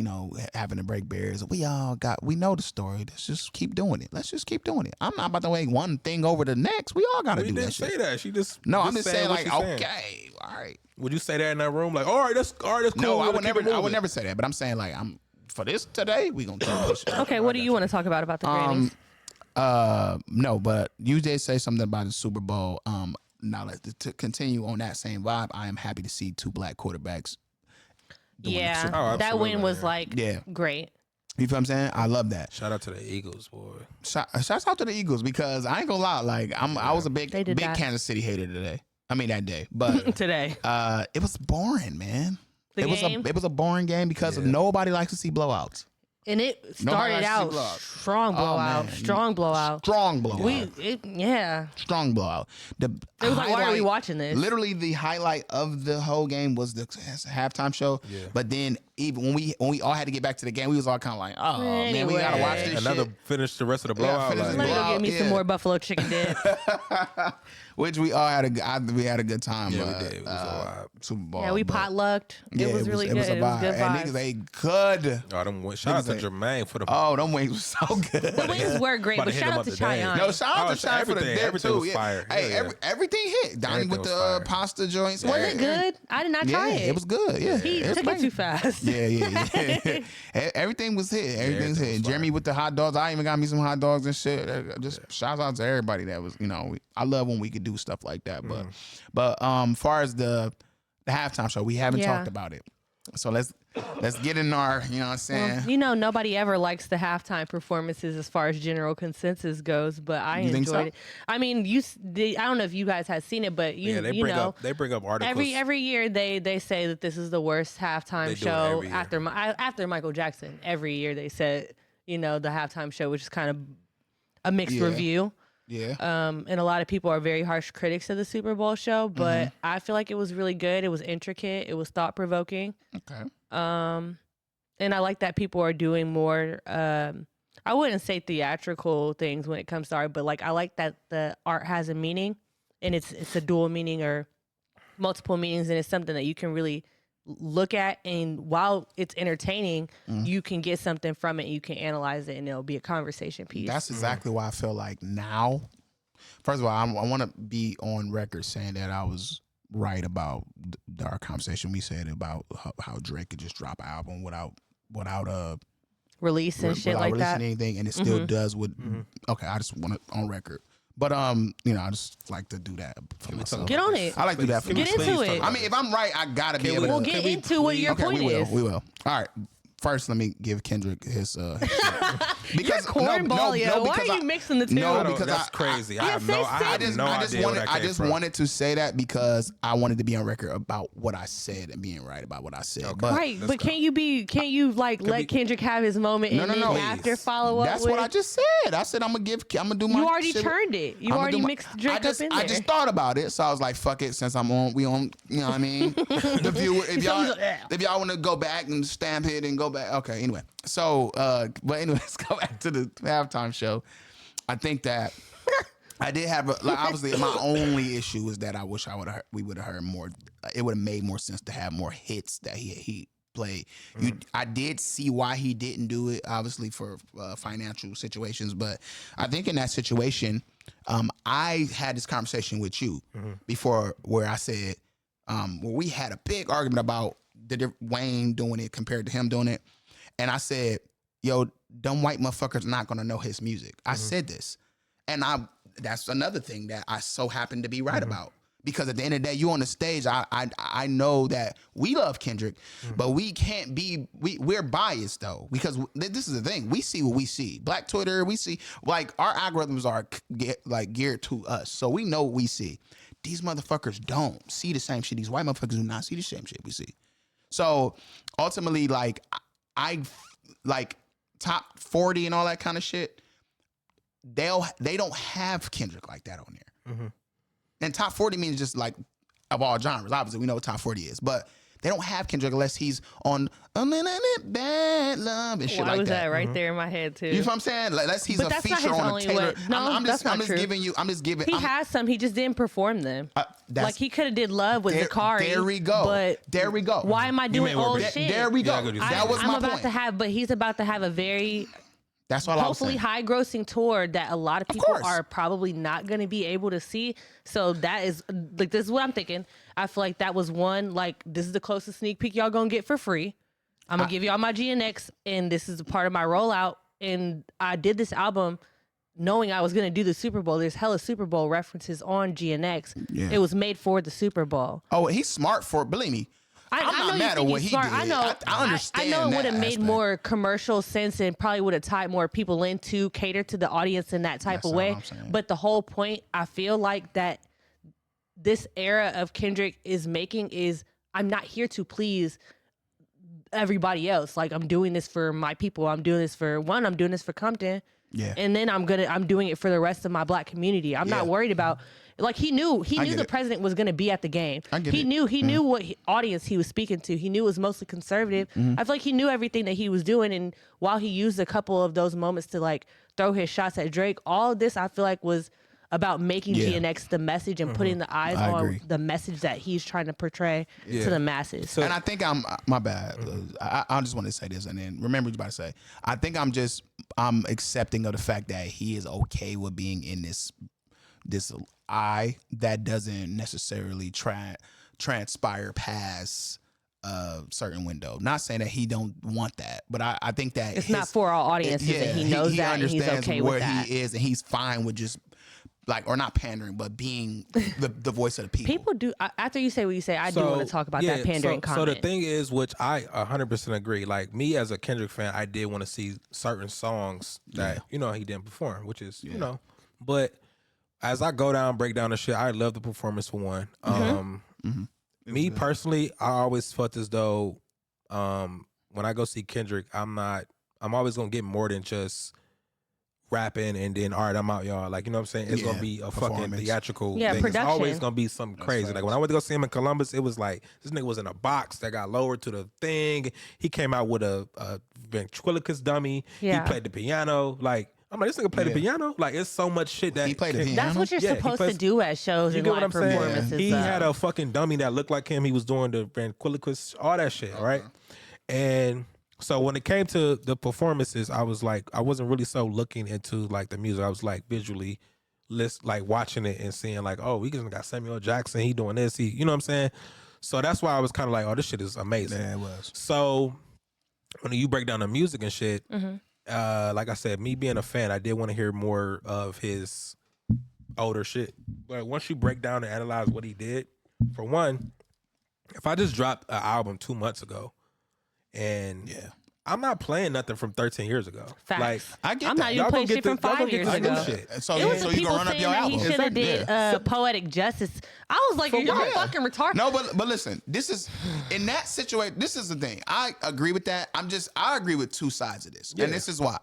having to break barriers. We know the story. Let's just keep doing it. I'm not about to wait one thing over the next. We all gotta do that shit. She didn't say that. She just I'm just saying like saying. Okay, all right. Would you say that in that room? Like, all right, that's cool. No, I would never say that. But I'm saying like for this today, we gonna keep pushing. Okay, what do you want to talk about the Grammys? No, but you did say something about the Super Bowl. Now to continue on that same vibe, I am happy to see two black quarterbacks. That win was great. You feel what I'm saying? I love that. Shout out to the Eagles, boy. Shouts out to the Eagles because I ain't gonna lie, like I was a big Kansas City hater today. I mean that day, but today it was boring, man. Game? It was a boring game because nobody likes to see blowouts. And it started out strong blowout. Strong blowout. Strong blowout. Strong blowout. It was like, why are we watching this? Literally, the highlight of the whole game was the halftime show. Yeah. But then, even when we all had to get back to the game, we was all kind of like, oh man, we gotta watch this. Finish the rest of the blowout. Let me go get me some more buffalo chicken dip. Which we all had a good time. Yeah, we did. It was Super Bowl. Yeah, we potlucked. It was really good. It was good and niggas ate good. Shout out to Jermaine for the. Oh, them wings were so good. The wings were great, but shout out to Cheyenne. No, shout out to Cheyenne for the dip too. Was fire. Hey, everything hit. Donnie with the pasta joints. Was it good? I did not try it. It was good. Yeah, he took it too fast. Yeah. Everything was hit. Everything's hit. Jeremy with the hot dogs. I even got me some hot dogs and shit. Just shout out to everybody that was. I love when we could do stuff like that. But far as the halftime show, we haven't talked about it. So let's get in our, you know what I'm saying? Well, nobody ever likes the halftime performances as far as general consensus goes, but I enjoyed it. I mean, I don't know if you guys have seen it, but they bring up articles. Every year they say that this is the worst halftime show after Michael Jackson. Every year they said, the halftime show, which is kind of a mixed review. Yeah. And a lot of people are very harsh critics of the Super Bowl show, but I feel like it was really good. It was intricate. It was thought provoking. Okay. And I like that people are doing more. I wouldn't say theatrical things when it comes to art, but like I like that the art has a meaning, and it's a dual meaning or multiple meanings, and it's something that you can really look at, and while it's entertaining, you can get something from it. You can analyze it, and it'll be a conversation piece. That's exactly why I feel like now. First of all, I want to be on record saying that I was right about our conversation we said about how Drake could just drop an album without release and shit like that. Anything, and it still does what. Okay, I just want it on record. But you know, I just like to do that for myself. Get on it. I like to do that for myself. Get into it. I mean, if I'm right, I gotta be able to. We'll get into what your point is. We will. All right. First, let me give Kendrick his because cornball, why are you mixing the two? No, because that's crazy. I just wanted to say that because I wanted to be on record about what I said and being right about what I said. Okay. But can't you let Kendrick have his moment and then after follow up? That's what I just said. I said I'm gonna do my. You already turned it. You already mixed the drink up in there. I just thought about it, so I was like, fuck it. Since we on, you know what I mean? The viewer, if y'all want to go back and stamp it and go back, okay. Anyway, so but anyway, let's go back to the halftime show. I think that I did have obviously my only issue is that I wish we would have heard more. It would have made more sense to have more hits that he played. I did see why he didn't do it, obviously for financial situations, but I think in that situation, I had this conversation with you before where I said where we had a big argument about Wayne doing it compared to him doing it. And I said, yo, dumb white motherfuckers not gonna know his music. I said this. And that's another thing that I so happen to be right about. Because at the end of the day, you on the stage, I know that we love Kendrick, but we can't be, we're biased though. Because this is the thing, we see what we see. Black Twitter, we see, like our algorithms are geared to us. So we know what we see. These motherfuckers don't see the same shit. These white motherfuckers do not see the same shit we see. So ultimately, like, I like top 40 and all that kind of shit. They don't have Kendrick like that on there. And top 40 means just like of all genres. Obviously, we know what top 40 is, but they don't have Kendrick unless he's on Bad Love and shit like that. Why was that right there in my head too? You know what I'm saying? Like, unless he's a feature on a Taylor. I'm just giving you. He has some. He just didn't perform them. Like he could have did Love with Zakari. There we go. But there we go. Why am I doing old shit? There we go. That was my point. But he's about to have a very That's all hopefully high grossing tour that a lot of people are probably not going to be able to see. So that is like, this is what I'm thinking. I feel like that was one, like, this is the closest sneak peek y'all gonna get for free. I'm gonna give y'all my GNX, and this is a part of my rollout. And I did this album knowing I was gonna do the Super Bowl. There's hella Super Bowl references on GNX. Yeah. It was made for the Super Bowl. Oh, he's smart for it. Believe me. I'm not mad at what he did. I know. I understand. I know it would have made more commercial sense and probably would have tied more people in to cater to the audience in that type of way. But the whole point, I feel like that this era of Kendrick is making is I'm not here to please everybody else. Like, I'm doing this for my people. I'm doing this for Compton. Yeah. And then I'm doing it for the rest of my black community. I'm not worried about, like, he knew the president was going to be at the game. He knew what audience he was speaking to. He knew it was mostly conservative. I feel like he knew everything that he was doing. And while he used a couple of those moments to like throw his shots at Drake, all of this I feel like was about making GNX the message and putting the eyes on the message that he's trying to portray to the masses. So, and I think my bad. I just want to say this, and then remember what you're about to say. I think I'm accepting of the fact that he is okay with being in this eye that doesn't necessarily transpire past a certain window. Not saying that he don't want that, but I think that it's not for all audiences, and he knows that, and he's okay with that. Where he is, and he's fine with just like, or not pandering, but being the voice of the people. People do, after you say what you say, I do want to talk about that pandering comment. So the thing is, which I 100% agree, like me as a Kendrick fan, I did want to see certain songs that, he didn't perform, which is, but as I break down the shit, I love the performance for one. Me personally, I always felt as though when I go see Kendrick, I'm always going to get more than just rapping and then, all right, I'm out, y'all. Like, you know what I'm saying? It's going to be a fucking theatrical thing. Production. It's always going to be something crazy. Right. Like, when I went to go see him in Columbus, it was like, this nigga was in a box that got lowered to the thing. He came out with a ventriloquist dummy. He played the piano. Like, I'm like, this nigga played the piano? Like, it's so much shit that... He played the piano? That's what you're supposed to do at shows and live performances. He had a fucking dummy that looked like him. He was doing the ventriloquist, all that shit, right? And... so when it came to the performances, I was like, I wasn't really so looking into like the music. I was like visually, like watching it and seeing like, oh, we just got Samuel Jackson. He doing this. You know what I'm saying? So that's why I was kind of like, oh, this shit is amazing. Yeah, it was. So when you break down the music and shit, like I said, me being a fan, I did want to hear more of his older shit. But once you break down and analyze what he did, for one, if I just dropped an album 2 months ago, and I'm not playing nothing from 13 years ago. Facts. Like, I get I'm that. not even playing shit from 5 years ago. So, It was so the you people can run up saying your that album. he should have did Poetic Justice. I was like, y'all fucking retarded. No, but listen, this is in that situation. This is the thing. I agree with that. I agree with two sides of this, and this is why.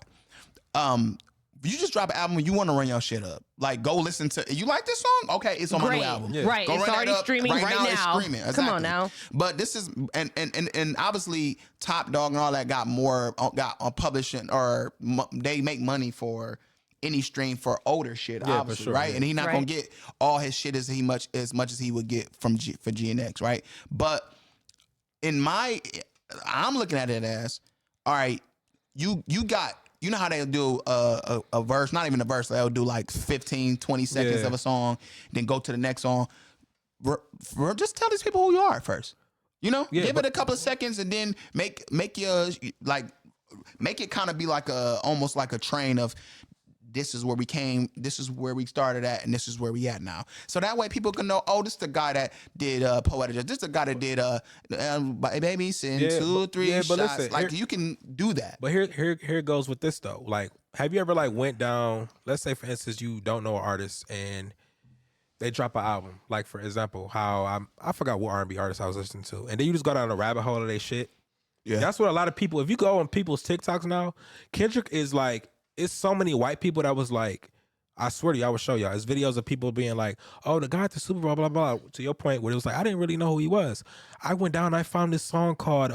You just drop an album, you want to run your shit up. Like, go listen to. You like this song? Okay, it's on my new album. Yeah. Right, go it's already streaming right now. It's streaming. Exactly. Come on now. But this is and obviously Top Dog and all that got publishing, or they make money for any stream for older shit, obviously, sure, right? yeah. And he's not gonna get all his shit as much as he would get from for GNX, right? But I'm looking at it as, all right, you got. You know how they'll do a verse, not even a verse, they'll do like 15, 20 seconds of a song, then go to the next song. Just tell these people who you are first. You know? Give it a couple of seconds and then make it kind of be like almost like a train of, this is where we came, this is where we started at, and this is where we at now. So that way people can know, oh, this is the guy that did Poetic Justice. This is the guy that did Baby Sin 2, 3 shots. Listen, like you can do that. But here goes with this though. Like, have you ever like went down, let's say for instance you don't know an artist and they drop an album. Like for example, how I forgot what R&B artist I was listening to. And then you just go down a rabbit hole of their shit. Yeah. That's what a lot of people, if you go on people's TikToks now, Kendrick is like, it's so many white people that was like, I swear to you, I will show y'all. It's videos of people being like, oh, the guy at the Super Bowl, blah, blah, blah. To your point, where it was like, I didn't really know who he was. I went down and I found this song called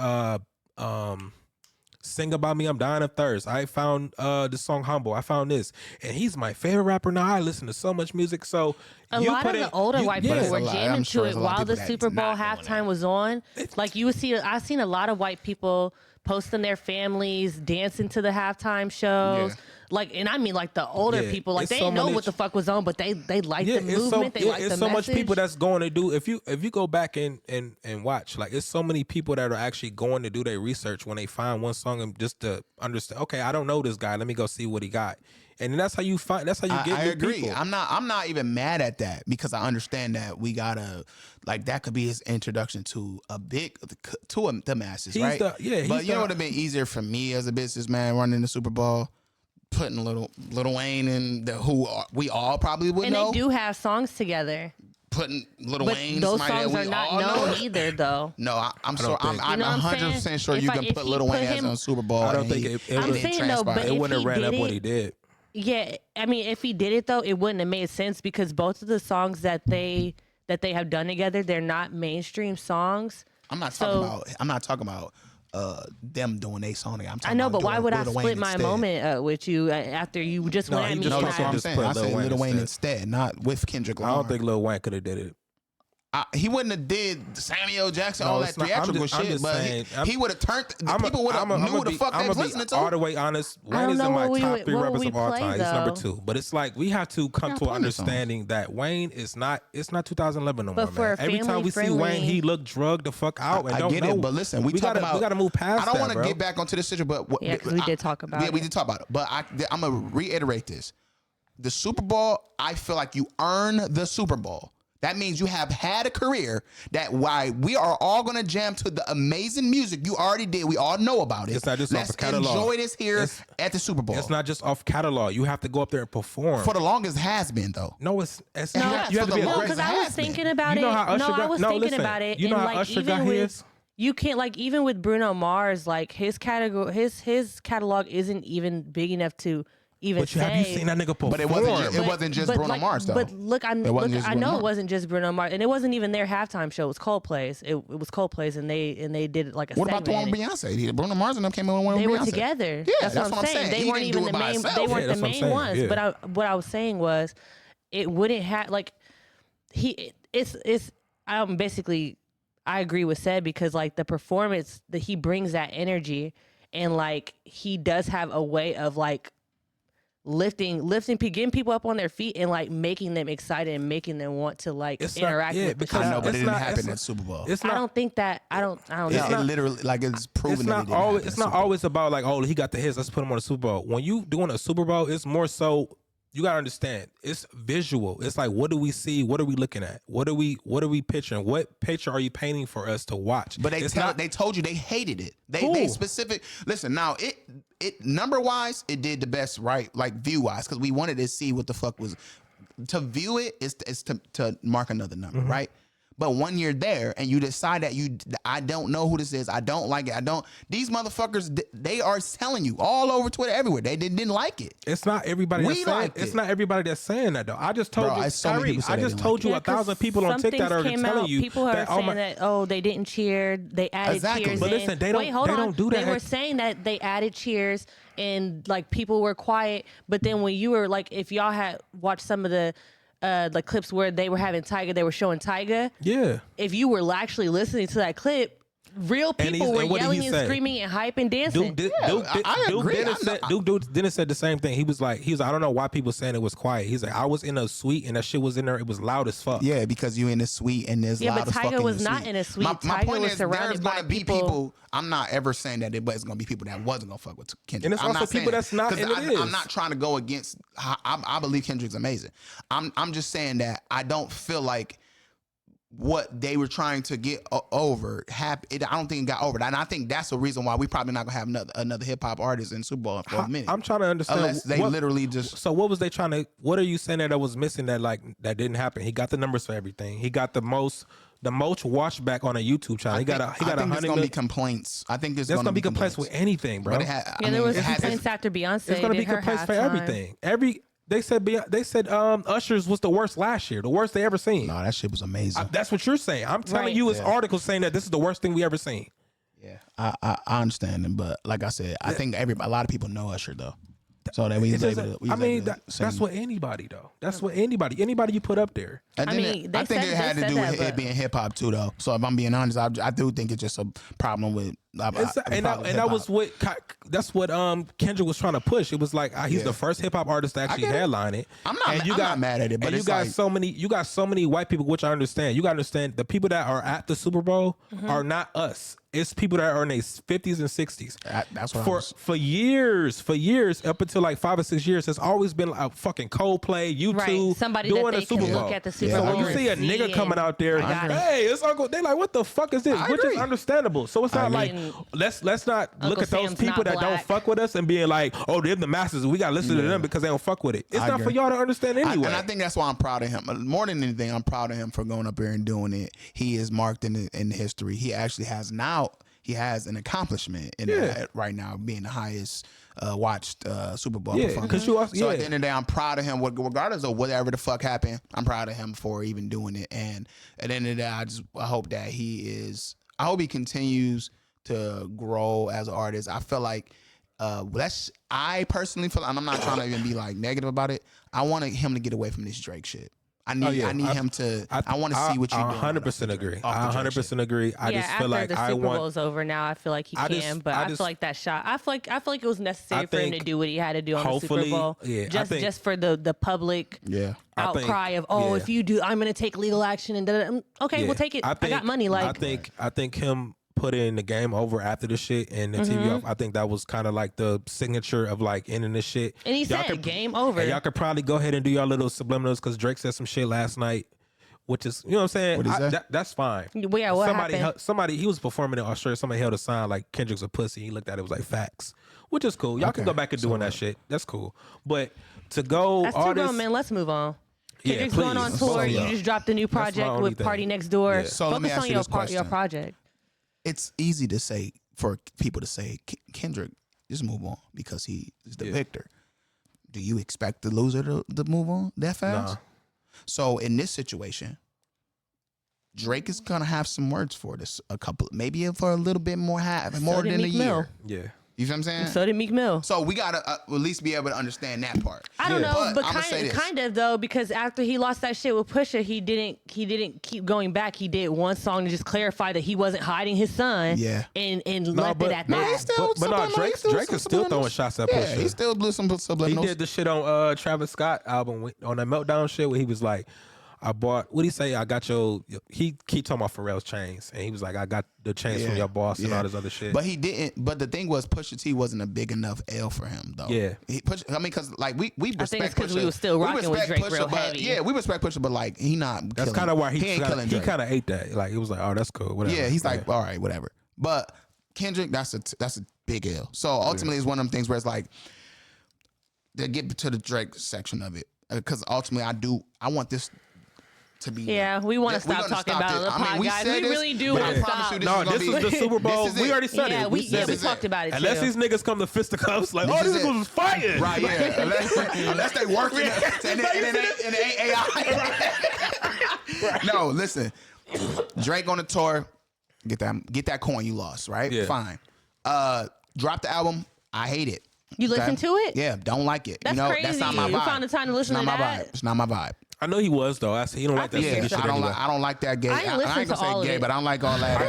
Sing About Me, I'm Dying of Thirst. I found this song Humble. I found this. And he's my favorite rapper now. I listen to so much music. So a lot of the older white people were jamming to it while the Super Bowl halftime was on. Like you would see, I've seen a lot of white people posting their families, dancing to the halftime shows. Yeah. Like, and I mean like the older people, like they didn't know what the fuck was on, but they like the movement, they like the message. It's so much people that's going to do, if you go back and watch, like it's so many people that are actually going to do their research when they find one song and just to understand, okay, I don't know this guy, let me go see what he got. And that's how you get I agree. people. I'm not even mad at that, because I understand that we gotta, like, that could be his introduction to the masses, right? But you know what would have been easier for me as a businessman running the Super Bowl? Putting Lil Wayne in who we all probably would know. And they do have songs together. Putting Lil Wayne, those songs are not known either, though. No, I'm 100% sure you can put Lil Wayne as on Super Bowl. I don't think it wouldn't have ran up what he did. Yeah, I mean, if he did it though, it wouldn't have made sense, because both of the songs that they have done together, they're not mainstream songs. I'm not talking about them doing a song. I know, but why would I split my moment with you after you just went at me? No, that's what I'm saying. I said Lil Wayne instead, not with Kendrick Lamar. I don't think Lil Wayne could have did it. He wouldn't have did Samuel Jackson, all that theatrical shit, but he would have turned. People would have knew who the fuck they was listening to. All the way honest, Wayne is in my top 3 rappers of all time. He's number 2. But it's like we have to come to an understanding that Wayne is not. It's not 2011 no more, man. Every time we see Wayne, he look drugged the fuck out. And I get it, but listen, we got to move past. I don't want to get back onto this situation, but yeah, we did talk about it. Yeah, we did talk about it. But I'm gonna reiterate this: the Super Bowl. I feel like you earn the Super Bowl. That means you have had a career that why we are all going to jam to the amazing music you already did. We all know about it. It's not just Let's off catalog. Enjoy this here at the Super Bowl. It's not just off catalog. You have to go up there and perform. For the longest has been, though. No, it's not. You have to be because I was thinking about it. I was thinking about it. You know how Usher got his? You can't, like, even with Bruno Mars, like his catalog isn't even big enough to even But have you seen that nigga perform? But it wasn't just Bruno Mars, though. But look, I know it wasn't just Bruno Mars, and it wasn't even their halftime show. It was Coldplay's. It was Coldplay's, and they did it like a. What about the one with Beyonce? Bruno Mars and them came in with one with Beyonce. They were together. Yeah, that's what I'm saying. They weren't even the main. They weren't the main ones. Yeah. But what I was saying was, it wouldn't have like it's. Basically, I agree with said, because like the performance that he brings, that energy, and like he does have a way of like getting people up on their feet and like making them excited and making them want to like interact with the show. I know, but it didn't happen at Super Bowl. I don't think that. I don't know. It literally, like, it's proven that it didn't happen. It's not always about like, oh, he got the hits, let's put him on the Super Bowl. When you doing a Super Bowl, it's more so. You gotta understand, it's visual. It's like, what do we see? What are we looking at? What are we picturing? What picture are you painting for us to watch? But they told you they hated it. They specific. Listen, now it number wise, it did the best, right? Like view wise, because we wanted to see what the fuck was. To view it is to mark another number, right? But when you're there and you decide that I don't know who this is, I don't like it, these motherfuckers, they are telling you all over Twitter, everywhere, they didn't like it. It's not everybody that's saying it. It's not everybody that's saying that though. I just told you, Kyrie, I just told you 1,000 people on TikTok are telling you. People are saying that, they didn't cheer, they added cheers. But listen, they don't do that. They were saying that they added cheers and like people were quiet, but then when you were like, if y'all had watched some of the clips where they were having Tyga, they were showing Tyga. Yeah. If you were actually listening to that clip, real people were yelling and screaming and hype and dancing. I agree. Dude Dennis said the same thing. He was like, I don't know why people saying it was quiet. He's like, I was in a suite and that shit was in there. It was loud as fuck. Yeah, because you in a suite and there's loud as fuck. Yeah, but Tyga was not in a suite. My point is, there's gonna be people. I'm not ever saying that, but it's gonna be people that wasn't gonna fuck with Kendrick. And it's also people that's not. I'm not trying to go against. I believe Kendrick's amazing. I'm just saying that I don't feel like what they were trying to get over I don't think it got over, and I think that's the reason why we probably not gonna have another hip hop artist in Super Bowl for a minute. I'm trying to understand unless they literally just. So what was they trying to? What are you saying that was missing that didn't happen? He got the numbers for everything. He got the most watch back on a YouTube channel. He got 100 there's gonna be complaints. I think there's gonna be complaints with anything, bro. There was complaints after Beyonce. It's gonna be complaints for everything. They said Usher's was the worst last year, the worst they ever seen. No, that shit was amazing. That's what you're saying. I'm telling you, it's articles saying that this is the worst thing we ever seen. Yeah, I understand them, but like I said, I think a lot of people know Usher though. So that that's what anybody though. That's what anybody you put up there. I think it had to do with it being hip hop too though. So if I'm being honest, I do think it's just a problem with. That's what Kendrick was trying to push. It was like he's the first hip hop artist to actually headline it. I'm not mad at it, but you got so many white people, which I understand. You got to understand the people that are at the Super Bowl are not us. It's people that are in their 50s and 60s. That's what for years, up until like 5 or 6 years, has always been a fucking Coldplay, U2, somebody doing that they a Super can Bowl. look at the Super Bowl. So when you see a nigga coming out there, hey, it's Uncle. They like, what the fuck is this? Which is understandable. So it's not like let's not look at those people that don't fuck with us and being like, oh, they're the masses. We gotta listen to them because they don't fuck with it. It's not for y'all to understand anyway. And I think that's why I'm proud of him. More than anything, I'm proud of him for going up there and doing it. He is marked in history. He actually has an accomplishment in that right now, being the highest watched Super Bowl performance. So at the end of the day, I'm proud of him. Regardless of whatever the fuck happened, I'm proud of him for even doing it. And at the end of the day, I hope that he continues to grow as an artist. I feel like I personally feel, and I'm not trying to even be like negative about it, I want him to get away from this Drake shit. I need him to. I want to see what you do. 100% agree. I 100% agree. I just feel like the Super Bowl's over now, I feel like he can. But I feel like that shot. I feel like it was necessary for him to do what he had to do on the Super Bowl. Just for the public. Yeah. Outcry of if you do, I'm gonna take legal action and okay, we'll take it. I got money. Like I think him putting the game over after the shit and the TV off, I think that was kind of like the signature of like ending this shit. And he said game over. And y'all could probably go ahead and do y'all little subliminals because Drake said some shit last night, which is, you know what I'm saying? What is that? That's fine. Yeah, what happened? Somebody, he was performing in Australia, somebody held a sign like Kendrick's a pussy. He looked at it, was like facts, which is cool. Y'all can go back and doing that shit. That's cool. But to go that's too long, man. Let's move on. Kendrick's going on tour. You just dropped a new project with Party Next Door. Yeah. So focus on your project. It's easy to say for people to say, Kendrick, just move on because he is the victor. Do you expect the loser to move on that fast? Nah. So in this situation, Drake is gonna have some words for this. Maybe for a little bit more than a year. Yeah. You feel what I'm saying? So did Meek Mill. So we gotta at least be able to understand that part. I don't know, but I'ma say this. kind of though, because after he lost that shit with Pusha, he didn't keep going back. He did one song to just clarify that he wasn't hiding his son. Yeah. and left it at that. Drake is still throwing shots at Pusha. Yeah, he still blew some subliminals. He did the shit on Travis Scott album on that Meltdown shit where he was like, I bought, what'd he say? I got he keep talking about Pharrell's chains. And he was like, I got the chains from your boss and all this other shit. But he didn't, but the thing was Pusha T wasn't a big enough L for him though. Yeah. Because like we respect I think it's because Pusha. we were still rocking with Drake real but, heavy. Yeah, we respect Pusha, but like he not That's kind of why he ain't killing Drake. kind of ate that. Like, it was like, oh, that's cool. Whatever. Yeah, he's like, all right, whatever. But Kendrick, that's a big L. So ultimately it's one of them things where it's like, to get to the Drake section of it. Because ultimately I want this to be. Yeah, we want to stop talking about it on the pod, guys. We really do want to stop. This is the Super Bowl. We already said it. We talked about it. Unless these niggas come to fisticuffs, like, oh, these niggas was fighting. Right, yeah. Unless they working and it ain't AI. No, listen. Drake on the tour. Get that coin you lost, right? Yeah. Fine. Drop the album. I hate it. You listen to it? Yeah, don't like it. That's crazy. That's not my vibe. You found the time to listen to that? It's not my vibe. I know he was though. He don't like that. Yeah, I don't like that gay. I ain't gonna to all say gay, of it. but I don't like all that. I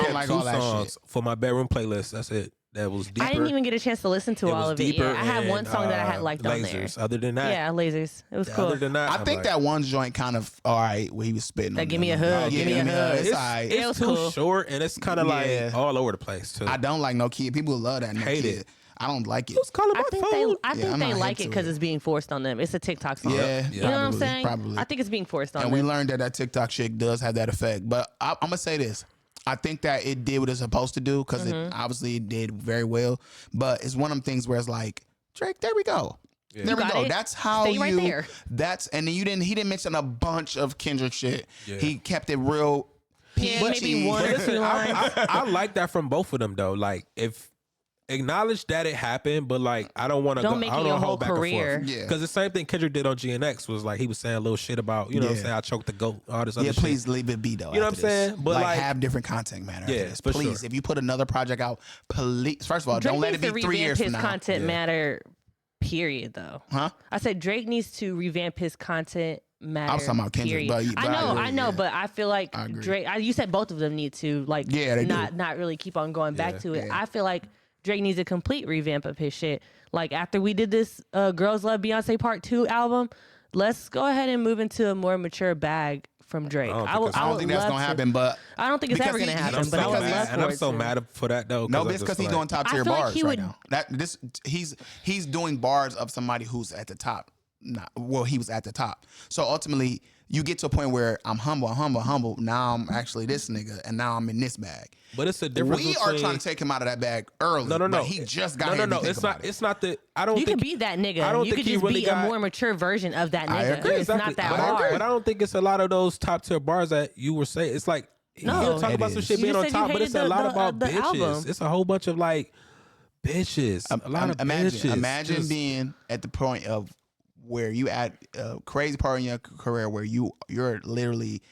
kept like two all that songs shit for my bedroom playlist. That's it. That was deeper. I didn't even get a chance to listen to all of it. Yeah, I had one song that I had liked on there. Other than that, yeah, Lasers. It was cool. Other than that, I think that one joint kind of all right where he was spitting. That give me a hug. Give me a hug. It's all right. It's too short and it's kind of like all over the place too. I don't like No Kid. People love that. Hate it. I don't like it. I think they like it because it's being forced on them. It's a TikTok song. Yeah, you know what I'm saying? Probably. I think it's being forced on them. And we learned that TikTok shit does have that effect. But I'm gonna say this. I think that it did what it's supposed to do because it obviously did very well. But it's one of them things where it's like, Drake, there we go. Yeah. There we go. It. That's how Stay right there. And then he didn't mention a bunch of Kendrick shit. Yeah. He kept it real PG. Maybe one or two lines. I like that from both of them though. Like if acknowledge that it happened, but like I don't want to don't make it your whole career. Yeah, because the same thing Kendrick did on GNX was like he was saying a little shit about what I'm saying, I choked the goat, all this other shit. Please leave it be though. You know what I'm saying? But like have different content matter. Yeah, please. If you put another project out, please. First of all, don't let it be 3 years from now. His content matter. Period. Though. Huh? I said Drake needs to revamp his content matter. I was talking about Kendrick, but I know, but I feel like Drake. You said both of them need to not really keep on going back to it. I feel like Drake needs a complete revamp of his shit. Like after we did this Girls Love Beyonce Part 2 album, let's go ahead and move into a more mature bag from Drake. I don't think that's gonna happen, but I don't think it's ever gonna happen. But I would love and I'm so mad for that though. No, it's because he's doing top tier bars right now. He's doing bars of somebody who's at the top. He was at the top. So ultimately, you get to a point where I'm humble. Now I'm actually this nigga, and now I'm in this bag. But it's a difference. We are trying to take him out of that bag early. No. But he just got here. No. It's not that. I don't. You think, could be that nigga. I don't you think could just really be a more mature version of that nigga. Agree, it's not that hard. But I don't think it's a lot of those top tier bars that you were saying. It's like he'll talk about some shit being on top, but it's a lot about bitches. Album. It's a whole bunch of like bitches. A lot of bitches. Imagine being at the point of where you at a crazy part in your career where you're literally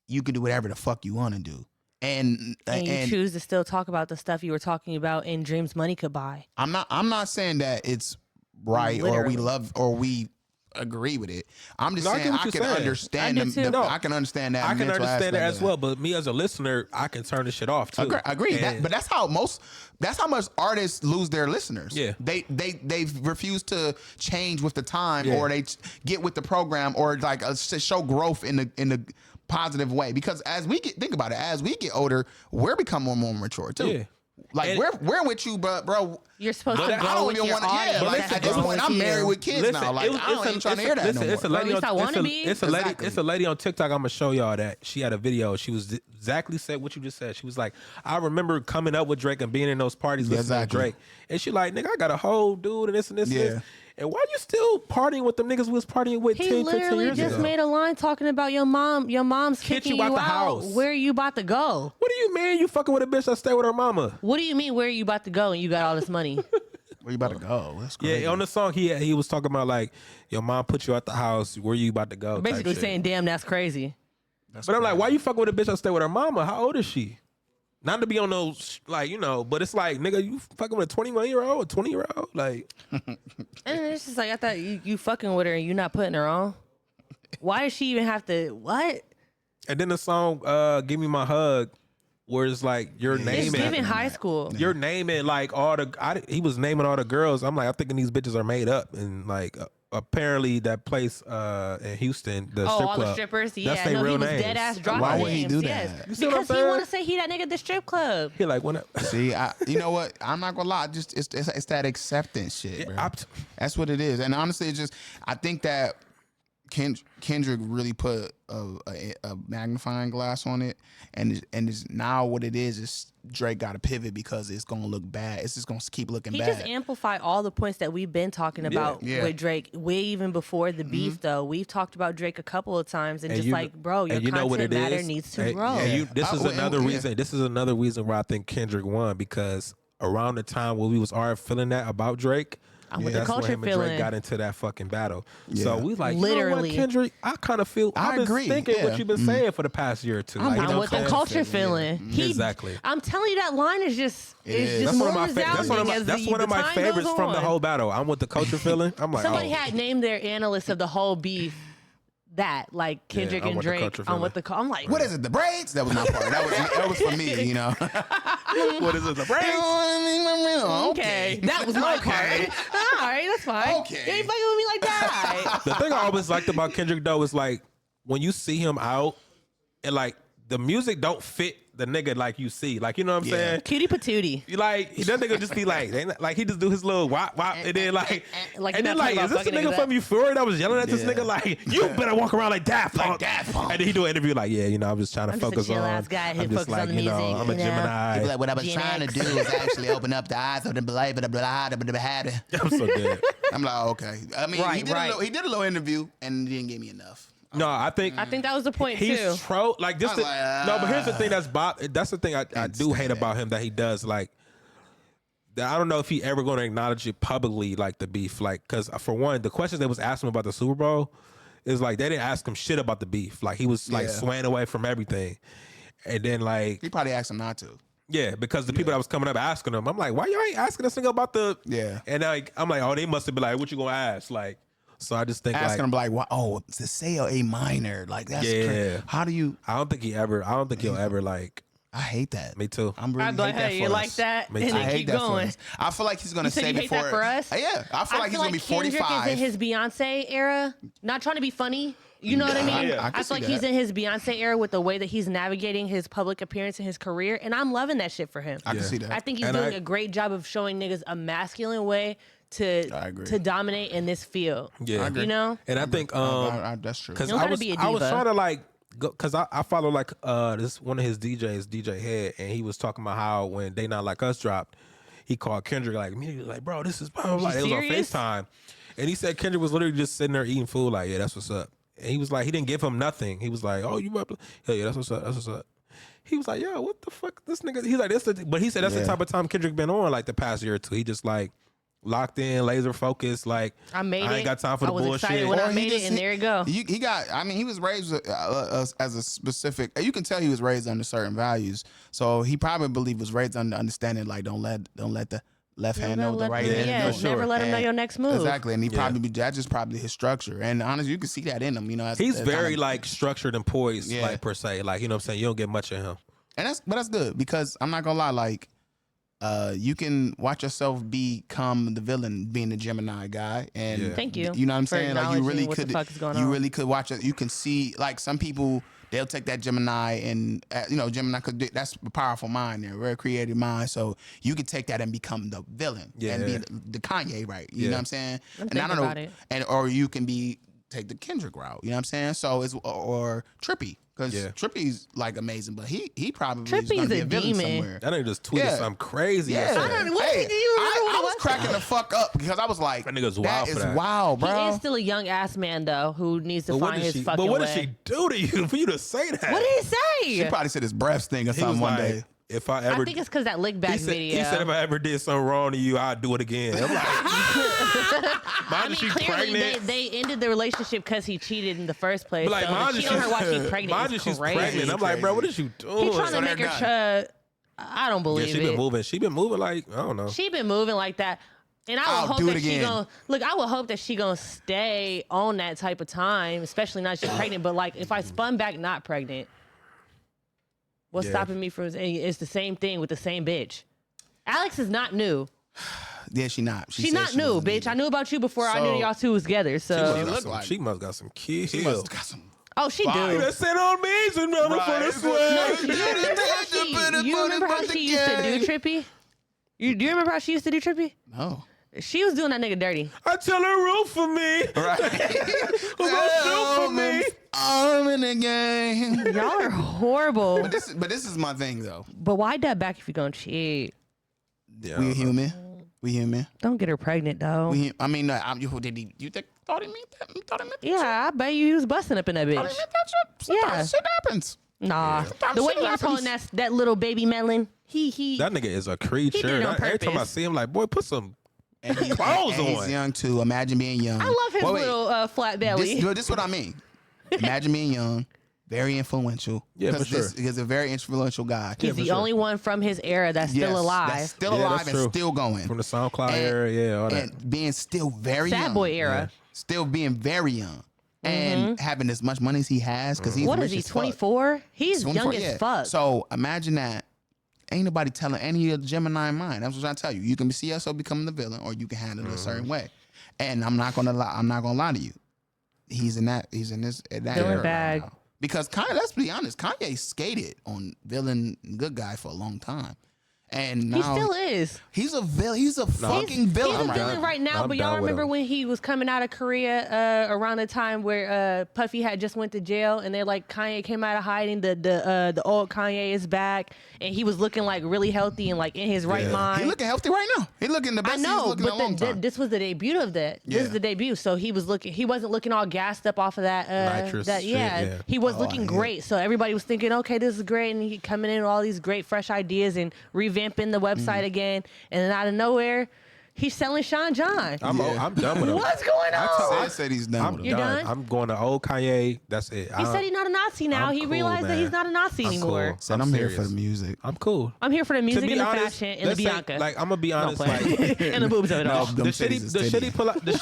you can do whatever the fuck you want to do, and you choose to still talk about the stuff you were talking about in Dreams Money Could Buy. I'm not saying that it's right or we love or we agree with it. I'm just saying I can understand I can understand that. I can understand that as well. But me as a listener, I can turn the shit off too. Agree. But that's how much artists lose their listeners. Yeah. They refuse to change with the time or they get with the program or like show growth in the positive way. Because as we get older, we're becoming more mature too. Yeah. Like we're with you, bro. You're supposed to grow with your audience. Like at this point, I'm married with kids now. Like I ain't trying to hear that no more. It's a lady on TikTok. I'm gonna show y'all that she had a video. She was exactly said what you just said. She was like, I remember coming up with Drake and being in those parties listening to Drake, and she like, nigga, I got a whole dude and this and this. And this. And why you still partying with them niggas we was partying with 10, 15 years ago? He literally just made a line talking about your mom's kicking you out the house. Where are you about to go? What do you mean you fucking with a bitch that stay with her mama? What do you mean where are you about to go and you got all this money? Where you about to go? That's crazy. Yeah, on the song he was talking about like your mom put you out the house. Where you about to go? Basically saying, damn, that's crazy. I'm like, why you fucking with a bitch that stay with her mama? How old is she? Not to be on those, like, you know, but it's like, nigga, you fucking with a 21-year-old, a 20-year-old, like. And it's just like, I thought you fucking with her and you not putting her on. Why does she even have to, what? And then the song, Give Me My Hug, where it's like, you're naming. It's giving high school. You're naming, like, he was naming all the girls. I'm like, I'm thinking these bitches are made up. And, like, apparently that place in Houston, the strip all club. The strippers, yeah. That's their real he was names. dead ass dropping Why names. would he do that? Yes. You see what I'm Because he saying? want to say he that nigga at the strip club. He like, when See, you know what? I'm not gonna lie. Just it's that acceptance shit, bro. That's what it is. And honestly, it's just I think that Kendrick really put a magnifying glass on it, and it's now what it is Drake got to pivot because it's gonna look bad. It's just gonna keep looking bad. He just amplified all the points that we've been talking about with Drake. Way even before the beef, though, we've talked about Drake a couple of times, and just like, bro, your content matter needs to grow. This is another reason. This is another reason why I think Kendrick won, because around the time when we was already feeling that about Drake. I'm with the culture when him and feeling. Drake got into that fucking battle. So we like, literally, you know what, Kendrick, I kind of feel. I agree. Thinking what you've been saying for the past year or two. I'm with the culture feeling. Exactly. I'm telling you, that line is just that's one of my that's one of my favorites from the whole battle. I'm with the culture feeling. I'm like, somebody had named their analyst of the whole beef. That like Kendrick and Drake, I'm with the. I'm like, what is it? The braids? That was my part. That was for me, you know. What is it? The braids? Okay, that was my part. All right, that's fine. Okay, you ain't fucking with me like that. The thing I always liked about Kendrick though is like when you see him out and like the music don't fit the nigga like you see, like, you know what I'm saying? Cutie patootie. You like that nigga just be like he just do his little wop wop and then like and then like, is this the nigga from Euphoria that was yelling at this nigga like, you better walk around like Daft Punk? And then he do an interview like, yeah, you know, I'm just trying to focus on. I'm just like, you know, I'm a Gemini. Like, what I was trying to do is actually open up the eyes of the blah blah blah blah blah. I'm so good. I'm like, okay. I mean, he did a little interview and he didn't give me enough. No, I think that was the point he's too. Like this. No, but here's the thing that's the thing I do hate about him that he does. Like, I don't know if he ever going to acknowledge it publicly, like the beef. Like, because for one, the questions they was asking him about the Super Bowl is like they didn't ask him shit about the beef. Like he was like swaying away from everything, and then like he probably asked him not to. Yeah, because the people that was coming up asking him, I'm like, why you ain't asking this nigga about the And like I'm like, oh, they must have been like, what you gonna ask? Like. So I just think asking him like, "What? Oh, to say A minor, like that's crazy. How do you?" I don't think he'll ever like. I hate that. Me too. I'm really I'd be like, hey, you like that? Me too. And then keep going. I feel like he's gonna say before. That for us? Yeah, I feel like he's gonna be 45. Kendrick is in his Beyonce era. Not trying to be funny. You know what I mean? Yeah, I feel like he's in his Beyonce era with the way that he's navigating his public appearance and his career, and I'm loving that shit for him. I can see that. I think he's doing a great job of showing niggas a masculine way to dominate in this field. Yeah, you know. And I think that's true. Because I was trying to like because I follow like this one of his DJs, DJ Head, and he was talking about how when They Not Like Us dropped, he called Kendrick like immediately like, bro, this is like it was on FaceTime, and he said Kendrick was literally just sitting there eating food like, yeah, that's what's up. And he was like, he didn't give him nothing. He was like, oh, you might, yeah, that's what's up, that's what's up. He was like, yo, what the fuck, this nigga? He's like, but he said that's the type of time Kendrick been on like the past year or two. He just like locked in, laser focused. Like I ain't got time for the bullshit. Excited when I made it, and there you go. He got. I mean, he was raised as a specific. You can tell he was raised under certain values. So he probably was raised under understanding like don't let the left hand know the right hand. Yeah, never let him know your next move. Exactly, and he probably that's just probably his structure. And honestly, you can see that in him. You know, he's very like structured and poised, like per se. Like you know what I'm saying. You don't get much of him. And that's good because I'm not gonna lie, like. You can watch yourself become the villain, being the Gemini guy, and thank you. You know what I'm saying? Like you really could, really could watch it. You can see, like some people, they'll take that Gemini, and Gemini could. That's a powerful mind, there, very creative mind. So you could take that and become the villain, and be the Kanye, right? You know what I'm saying? And I don't know, or you can take the Kendrick route. You know what I'm saying? So it's or Trippy. Because Trippy's like amazing, but he probably is gonna be a villain somewhere. That nigga just tweeted something crazy. Yeah, I was cracking the fuck up because I was like, that nigga's wild. That is wild, bro. He is still a young ass man though, who needs to find his fucking way. But what did she do to you for you to say that? What did he say? She probably said his breath sting or something one day. If I ever, I think it's because that lick back video. He said if I ever did something wrong to you, I'd do it again. I'm like, clearly they ended the relationship because he cheated in the first place. But like, so cheating on her while she's pregnant. She's pregnant. I'm like, bro, what is you doing? He's trying to make her I don't believe she been moving. She been moving like, I don't know. She been moving like that. And I would hope that she gonna look. I would hope that she gonna stay on that type of time, especially not she's pregnant. But like, if I spun back not pregnant, what's stopping me from? It's the same thing with the same bitch. Alex is not new. Yeah, she not. She's not new, bitch. I knew about you before I knew y'all two was together. So she must got some kids. She must got some. Oh, she do. That's it on me, and running for the sweat. You remember how she used to do Trippy? Do you remember how she used to do Trippy? No. She was doing that nigga dirty. I tell her root for me. Right. Root for me. I'm in the game. Y'all are horrible. But this is my thing though. But why that back if you gonna cheat? Yeah, we human. We human. Don't get her pregnant though. You thought he meant that? Yeah, I bet you was busting up in that bitch. Thought he meant that shit? Sometimes shit happens. Nah. The way he was holding that little baby melon, he that nigga is a creature. He did it on Every time I purpose. see him, like, boy, put some clothes on. He's young too. Imagine being young. I love his little flat belly. This is what I mean. Imagine being young, very influential. Yeah, for sure. He's a very influential guy. He's the only one from his era that's still alive. That's still alive and still going. From the SoundCloud era, all that. And being still very young. Sad boy era. Still being very young. And having as much money as he has because he's what rich is he? as fuck. 24? He's 24, young as fuck. So imagine that. Ain't nobody telling any of the Gemini mind. That's what I'm trying to tell you. You can see yourself becoming the villain, or you can handle it a certain way. And I'm not gonna lie. I'm not gonna lie to you. He's in that villain era bag. right now. Because Kanye, let's be honest, Kanye skated on villain good guy for a long time. And now he still is. He's a villain. He's a fucking villain. He's a villain right now. But y'all remember when he was coming out of Korea around the time where Puffy had just went to jail, and they're like Kanye came out of hiding. The old Kanye is back, and he was looking like really healthy and like in his right mind. He looking healthy right now. He looking the best. I know, he's looking in a long time. this was the debut of that. This is the debut. So he was looking. He wasn't looking all gassed up off of that. Nitrous shit, yeah. He was looking great. So everybody was thinking, okay, this is great, and he coming in with all these great fresh ideas and revamping the website again, and then out of nowhere, he's selling Sean John. I'm done with him. What's going on? I said he's done with him. You're done? I'm going to old Kanye. That's it. He said he's not a Nazi now. He cool, realized that man. he's not a Nazi anymore. Cool. Said I'm here for the music. I'm cool. I'm here for the music and the honest, fashion and the let's say, Bianca. like, I'm gonna be honest, like and the boobs of it all. the shit he pull out, the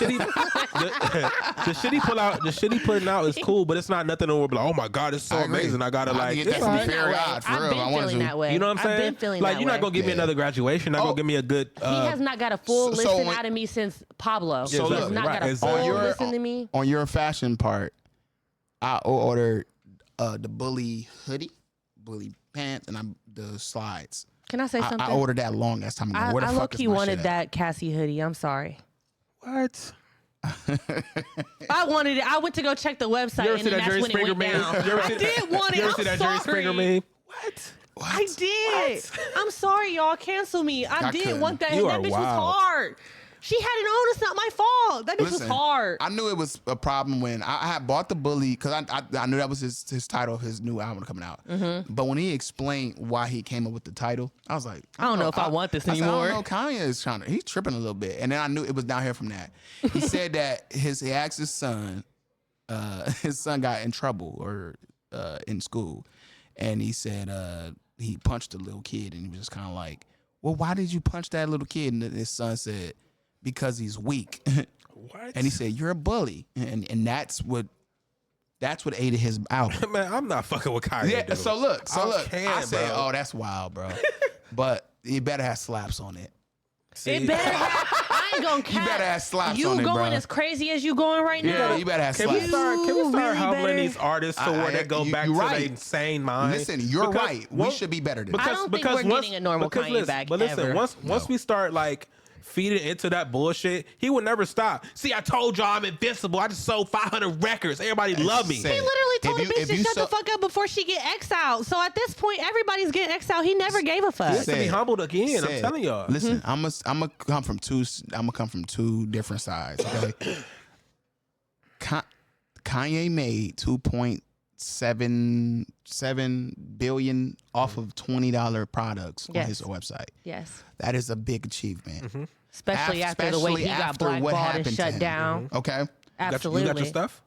shit he putting out is cool, but it's not nothing that we'll be like, oh my god, it's so amazing. I gotta like, get that from Fair God for real. I've been feeling that way. You know what I'm saying? I've been feeling like, that you're not way. gonna give me another graduation. Not gonna give me a good. He has not got a full listen out of me since Pablo. So He has look, not got a full listen to me. On your fashion part, I ordered the bully hoodie, bully pants, and the slides. Can I say something? I ordered that long ass time ago. Where the I fuck low-key is my wanted shit at? that Cassie hoodie. I'm sorry. What? I wanted it. I went to go check the website, and then that's when it went down. I did want it. You ever I'm see that Jerry sorry. Springer meme? What? I did. I'm sorry, y'all. Cancel me. I did couldn't. want that. You That are bitch wild. was hard. She had it on. It's not my fault. That bitch was hard. I knew it was a problem when I had bought the bully because I knew that was his title of his new album coming out. But when he explained why he came up with the title, I was like, I don't know if I want this I said, anymore. I don't know. Kanye is he's tripping a little bit, and then I knew it was down here from that. He said that he asked his son got in trouble or in school, and he said he punched a little kid, and he was just kind of like, well, why did you punch that little kid? And his son said, because he's weak. What? And he said, you're a bully. And that's what aided his album. Man, I'm not fucking with Kanye. Yeah, dude. so look. I I said, bro. oh, that's wild, bro. But you better have slaps on it. It better have, I ain't gonna cap. You better have slaps you on it, bro. going as crazy as you going right now. Yeah, you better have Can we slaps. start You really humbling better- these artists to where they go back to you're their right. insane mind? Listen, you're Because right. We should be better than I that. don't think we're getting a normal Kanye listen, back But listen, ever. once we start like feeding into that bullshit, he will never stop. See, I told y'all I'm invincible. I just sold 500 records. Everybody love me. Say He it. literally told If the you- bitch if to you shut so- the fuck up before she get X out. So at this point, everybody's getting X out. He never gave a fuck. He has to be Said. humbled again. I'm Said. telling y'all. Listen, I'm gonna come from two different sides. Okay, Kanye made $2.77 billion off of $20 products on his website. Yes. That is a big achievement. Especially after the way he got after what blackballed and happened to shut him. down. Okay, Absolutely. You got your stuff?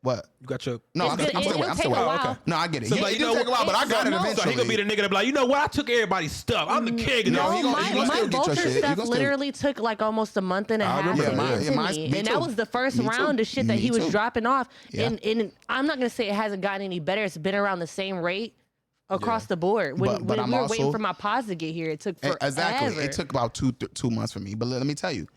What? You got your no? I'm still it'll waiting. I'm take still a waiting. while. No, I get it. So, Yeah, like, it you do know, take a while, but I got it no. eventually. So he gonna be the nigga that be like, you know what? I took everybody's stuff. I'm the king. No, No, he gonna my still get your vulture shit. He stuff gonna still- literally took like almost a month and a half remember to that. get to mine's- me. me And too. that was the first Me too. round of shit that Me he was too. dropping off. Yeah. And I'm not going to say it hasn't gotten any better. It's been around the same rate across the board. When, But when I'm we were also- waiting for my pods to get here, it took forever. Exactly. It took about 2 months for me. But let me tell you,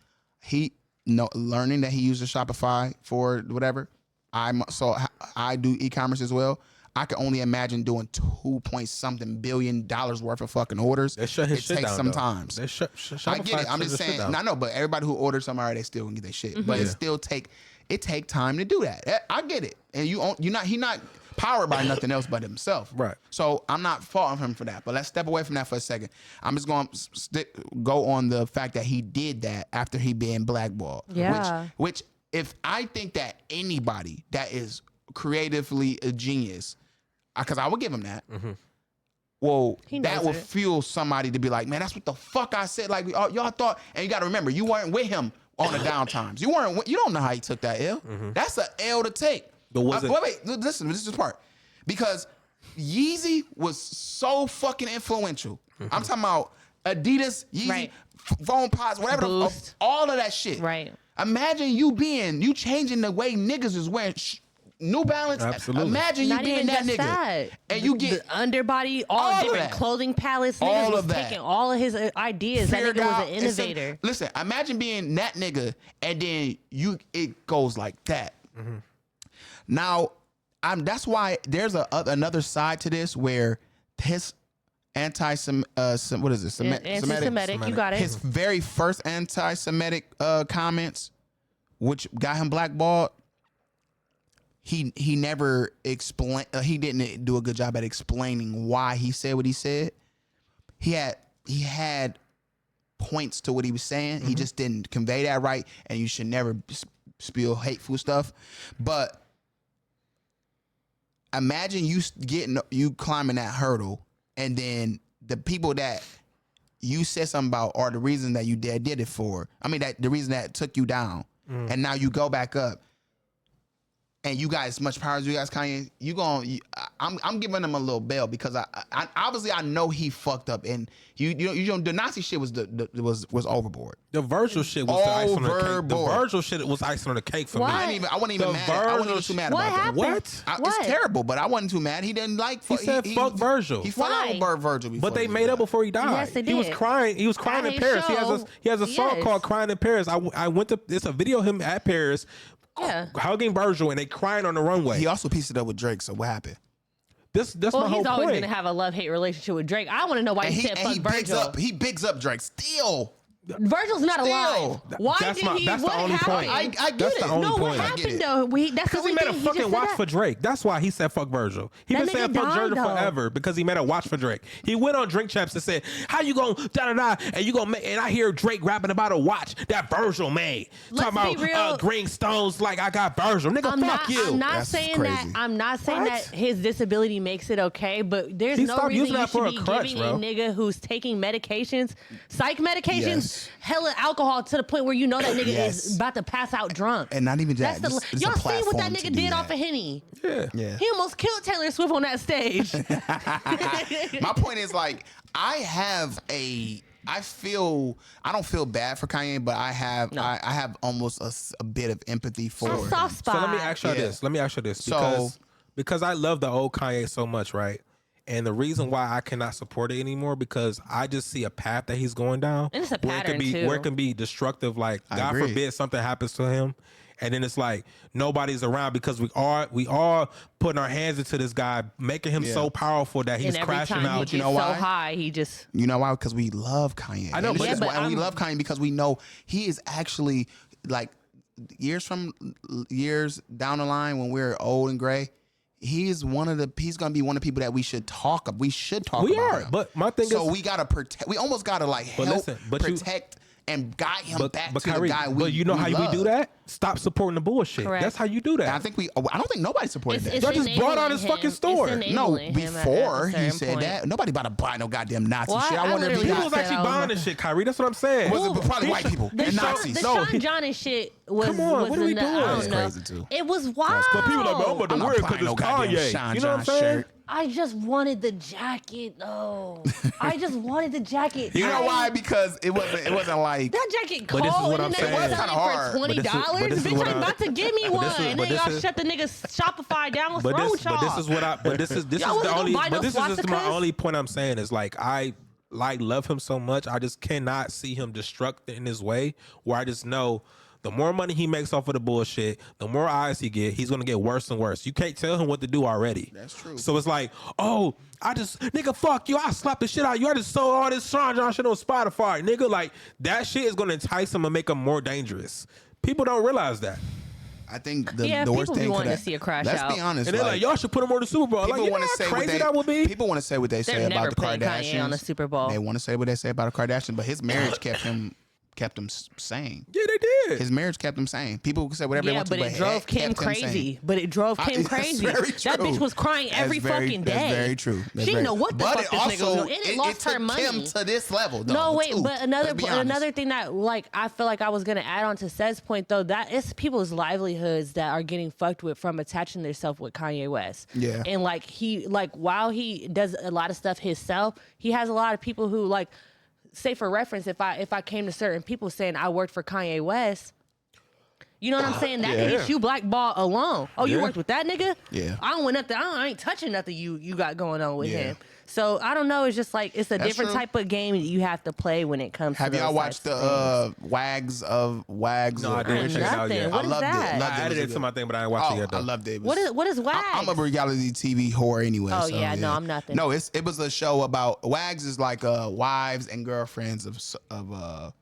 learning that he uses Shopify for whatever. I do e-commerce as well. I can only imagine doing $2.something billion worth of fucking orders. They shut his it shit takes down, some though. times. They I get it. I'm just saying. I know, but everybody who orders something already, they still gonna get their shit. But it still take time to do that. I get it. And he not powered by nothing else but himself. Right. So I'm not faulting him for that. But let's step away from that for a second. I'm just going to go on the fact that he did that after he being blackballed. Yeah. Which if I think that anybody that is creatively a genius, because I would give him that. Mm-hmm. Well, He that knows will it. fuel somebody to be like, man, that's what the fuck I said. Like y'all thought, and you got to remember, you weren't with him on the down times. You don't know how he took that L. That's an L to take. But was it- wait, listen, this is the part. Because Yeezy was so fucking influential. I'm talking about Adidas, Yeezy, Right. phone pods, whatever, Boost. all of that shit. Right. Imagine you changing the way niggas is wearing New Balance. Absolutely. Imagine you Not being even that just nigga. that. And you get the underbody, all all of different that. clothing palettes. Niggas All was of that. taking all of his ideas. That Fear nigga was God, an and some- innovator. Listen, imagine being that nigga and then it goes like that. Now, that's why there's another side to this where his Anti-Semitic, you got it. his very first anti-Semitic comments, which got him blackballed. He never explained. He didn't do a good job at explaining why he said what he said. He had points to what he was saying. He just didn't convey that right. And you should never spill hateful stuff. But imagine you climbing that hurdle, and then the people that you said something about are the reason that you did it for. I mean, that the reason that took you down, and now you go back up. And you got as much power as you guys, Kanye. I'm giving him a little bail because I obviously I know he fucked up, and you know the Nazi shit was was overboard. The Virgil shit was the icing on the cake. The Overboard. Virgil shit was icing on the cake for Why? me. I wasn't even The mad. I wasn't even too mad What about happened? What? that. What? It's terrible, but I wasn't too mad. He didn't like. He said fuck Virgil. He fought Why? over Virgil before. But they he made died. up before he died. Yes, they He was did. crying. He was crying At in his Paris. show. He has a song Yes. called "Crying in Paris." I went to. It's a video of him at Paris, Yeah. hugging Virgil, and they crying on the runway. He also pieced it up with Drake. So what happened? That's Well, my whole he's always point. going to have a love-hate relationship with Drake. I want to know why And he said fuck Virgil. he bigs up Drake still. Virgil's not alive. Why That's did he? that's what the only happened? point. I get That's it. the only No, point. what I get happened it. though? That's the Because he only made a thing fucking just watch said for that. Drake. That's why he said fuck Virgil. He That been saying nigga fuck died, Virgil though. forever because he made a watch for Drake. He went on Drink Champs and said, "How you gonna da da da?" And you gonna make? And I hear Drake rapping about a watch that Virgil made. Let's Talking be about real. green stones like I got Virgil. Nigga, fuck you. I'm not That's saying crazy. that. I'm not saying What? that his disability makes it okay, but there's He no stopped reason using you that for should a be crutch, giving bro. a nigga who's taking medications, psych medications, Yes. hella alcohol to the point where you know that nigga Yes. is about to pass out drunk. And not even that. That's It's a y'all see what that platform to nigga do did that. off of Henny? Yeah. He almost killed Taylor Swift on that stage. My point is like I don't feel bad for Kanye, but I have almost a bit of empathy for A him. soft spot. So let me ask you Yeah. this. Let me ask you this. So- Because I love the old Kanye so much, right? And the reason why I cannot support it anymore because I just see a path that he's going down. And it's a where it pattern, can be too. where it can be destructive. Like God agree. forbid something happens to him, and then it's like nobody's around because we are putting our hands into this guy, making him Yeah. so powerful that he's and every crashing time out. he you gets know so why? high, he just You know why? Because we love Kanye. I know, And but- this is Yeah, why- but and we I'm- love Kanye because we know he is actually like years down the line when we're old and gray. He's gonna be one of the people that we should talk. We should talk. We about are, him. but my thing so is- we gotta protect. We almost gotta like help listen, but you- protect and guide him back to Kyrie, the guy we. but you know how love. we do that? Stop supporting the bullshit. Correct. That's how you do that. And I think I don't think nobody supported that. Y'all just brought out his enabling fucking him. store. It's No, enabling him at before a he certain said point. that, nobody about to buy no goddamn Nazi Well, shit. I I wonder if he literally People got. was actually said, buying this shit, Kyrie. That's what I'm saying. Was it probably white people The and Sean- Nazis? The No, Sean Johnny shit was Come on, was what are we in the, doing? I don't That's know. crazy too. It was wild. But people like, I'm about to I'm not wear it because buying no it's goddamn Kanye. Sean You know what I'm John saying? shirt. I just wanted the jacket though. I just wanted the jacket. You know why? Because it wasn't like That jacket But cold. this is what and I'm then saying. they It was sell kinda it hard. for $20. But this is Bitch, what I'm I- about to give me but one. this is- And but then this y'all is- shut the niggas Shopify down. What's wrong with y'all? But this is what I. But this is Y'all wasn't the gonna only. buy no But this is just my swastikas? only point I'm saying is like I love him so much. I just cannot see him destructive in his way. Where I just know the more money he makes off of the bullshit, the more eyes he get, he's gonna get worse and worse. You can't tell him what to do already. That's true. So it's like, oh, nigga, fuck you. I slap the shit out of you. I just sold all this Sean John shit on Spotify, nigga. Like that shit is gonna entice him and make him more dangerous. People don't realize that. I think the Yeah, worst people be thing wanting could to see a crash let's out. be honest. And they're like, y'all should put him on the Super Bowl. Like, people you know want to how say what crazy they that would be? People want to say what they say They're never about the putting Kardashians Kanye on a Super Bowl. They want to say what they say about the Kardashians, but his marriage kept him sane. Yeah, they did. His marriage kept him sane. People can say whatever they Yeah, want but to, it drove Kim kept him sane. crazy. But it drove Kim That's crazy. very That true. bitch was crying every That's very- fucking day. That's very true. That's She very- didn't know what the but fuck this nigga was doing. And it lost her took money. Kim to this level, though. No, wait, too. but Let's be honest. another thing that like I feel like I was gonna add on to Seth's point though, that it's people's livelihoods that are getting fucked with from attaching themselves with Kanye West. Yeah. And like while he does a lot of stuff himself, he has a lot of people who like, say for reference, if I came to certain people saying I worked for Kanye West, you know what I'm saying? That Yeah. gets you blackball alone. Oh, you Yeah. worked with that nigga? Yeah. I don't want nothing. I ain't touching nothing you got going on with Yeah. him. So I don't know. It's just like it's a That's different true. type of game that you have to play when it comes. Have to y'all those watched types the of Wags? No, I of didn't check it out Nothing. yet. What I is loved that? it. Loved I it. added was it to good. my thing, but I didn't watch it yet. I Though. loved it. What is Wags? I'm a reality TV whore anyway. Oh, so, yeah, no, I'm nothing. No, it was a show about Wags is like wives and girlfriends of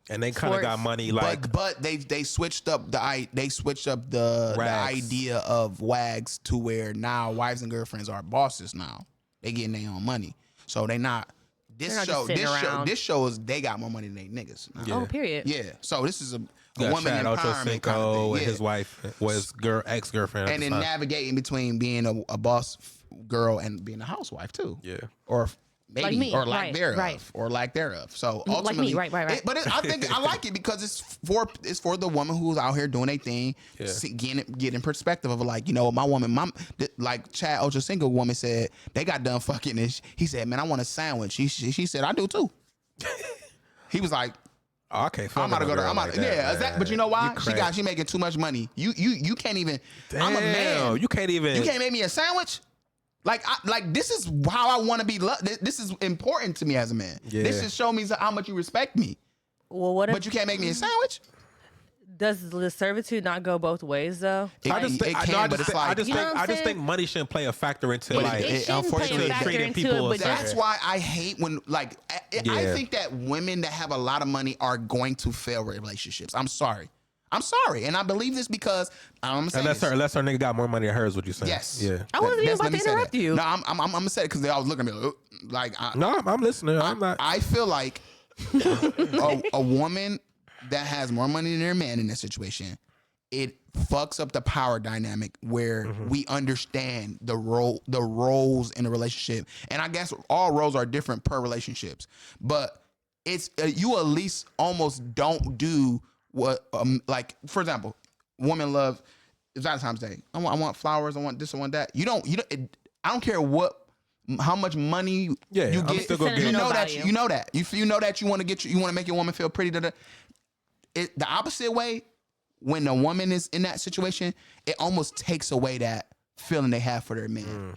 And they kind of got Sports. money like. but they switched up the Rags. idea of Wags to where now wives and girlfriends are bosses now. They getting their own money, so they not. They're not just sitting around. This show is they got more money than they niggas. Now. Oh, period. Yeah, so this is a Got woman Chad empowerment Ochocinco kind of thing. and Yeah. his wife was ex-girlfriend. And then navigating between being a boss girl and being a housewife too. Yeah. Or maybe Like me, or lack right, thereof right. or lack thereof. So Like ultimately, me, right. I think I like it because it's for the woman who's out here doing their thing, Yeah. getting perspective of like, you know, my woman, like Chad Ochocinco woman said they got done fucking this. He said, man, I want a sandwich. She said, I do too. He was like, Oh, I can't. I'm about to go to. I'm about to. Yeah, exactly. But you know why? You She making too much money. You can't even. Damn, I'm a man. You can't even. You can't make me a sandwich. Like this is how I want to be loved. This is important to me as a man. Yeah. This just show me how much you respect me. Well, what if But you can't make me a sandwich. does the servitude not go both ways though? I just think, but it's like, You know what I'm I just think saying? money shouldn't play a factor into But like. it shouldn't play a unfortunately, factor treating into people it, but That's why I hate when I Yeah. think that women that have a lot of money are going to fail relationships. I'm sorry, and I believe this because I'm saying Unless her nigga got more money than hers, what you saying? Yes. Yeah. I wasn't even Let about me to say interrupt that. you. No, I'm gonna say it because they always look at me like No, I'm listening. I'm not. I feel like a woman that has more money than their man in that situation, it fucks up the power dynamic where we understand the roles in a relationship. And I guess all roles are different per relationships, but it's you at least almost don't do what like, for example, women love Valentine's Day. I want flowers. I want this. I want that. You don't. I don't care how much money Yeah, you I'm get. still gonna get You it. know that. Value. You know that. You know that you want to make your woman feel pretty. The opposite way, when a woman is in that situation, it almost takes away that feeling they have for their man.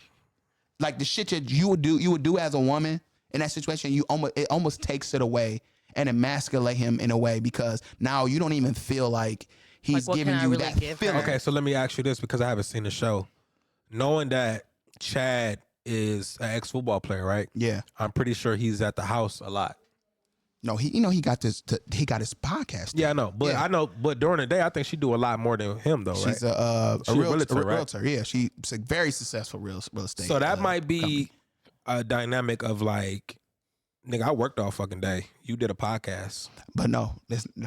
Like the shit that you would do as a woman in that situation, it almost takes it away and emasculate him in a way because now you don't even feel like he's what giving can I you really that give feeling. her? Okay, so let me ask you this because I haven't seen the show. Knowing that Chad is an ex-football player, right? Yeah. I'm pretty sure he's at the house a lot. No, he got this. He got his podcast. Yeah, I know, but Yeah. But during the day, I think she do a lot more than him, though, right? She's a She's a realtor, right? realtor. Yeah, she's a very successful real estate. So that might be company. a dynamic of like, nigga, I worked all fucking day. You did a podcast. But no,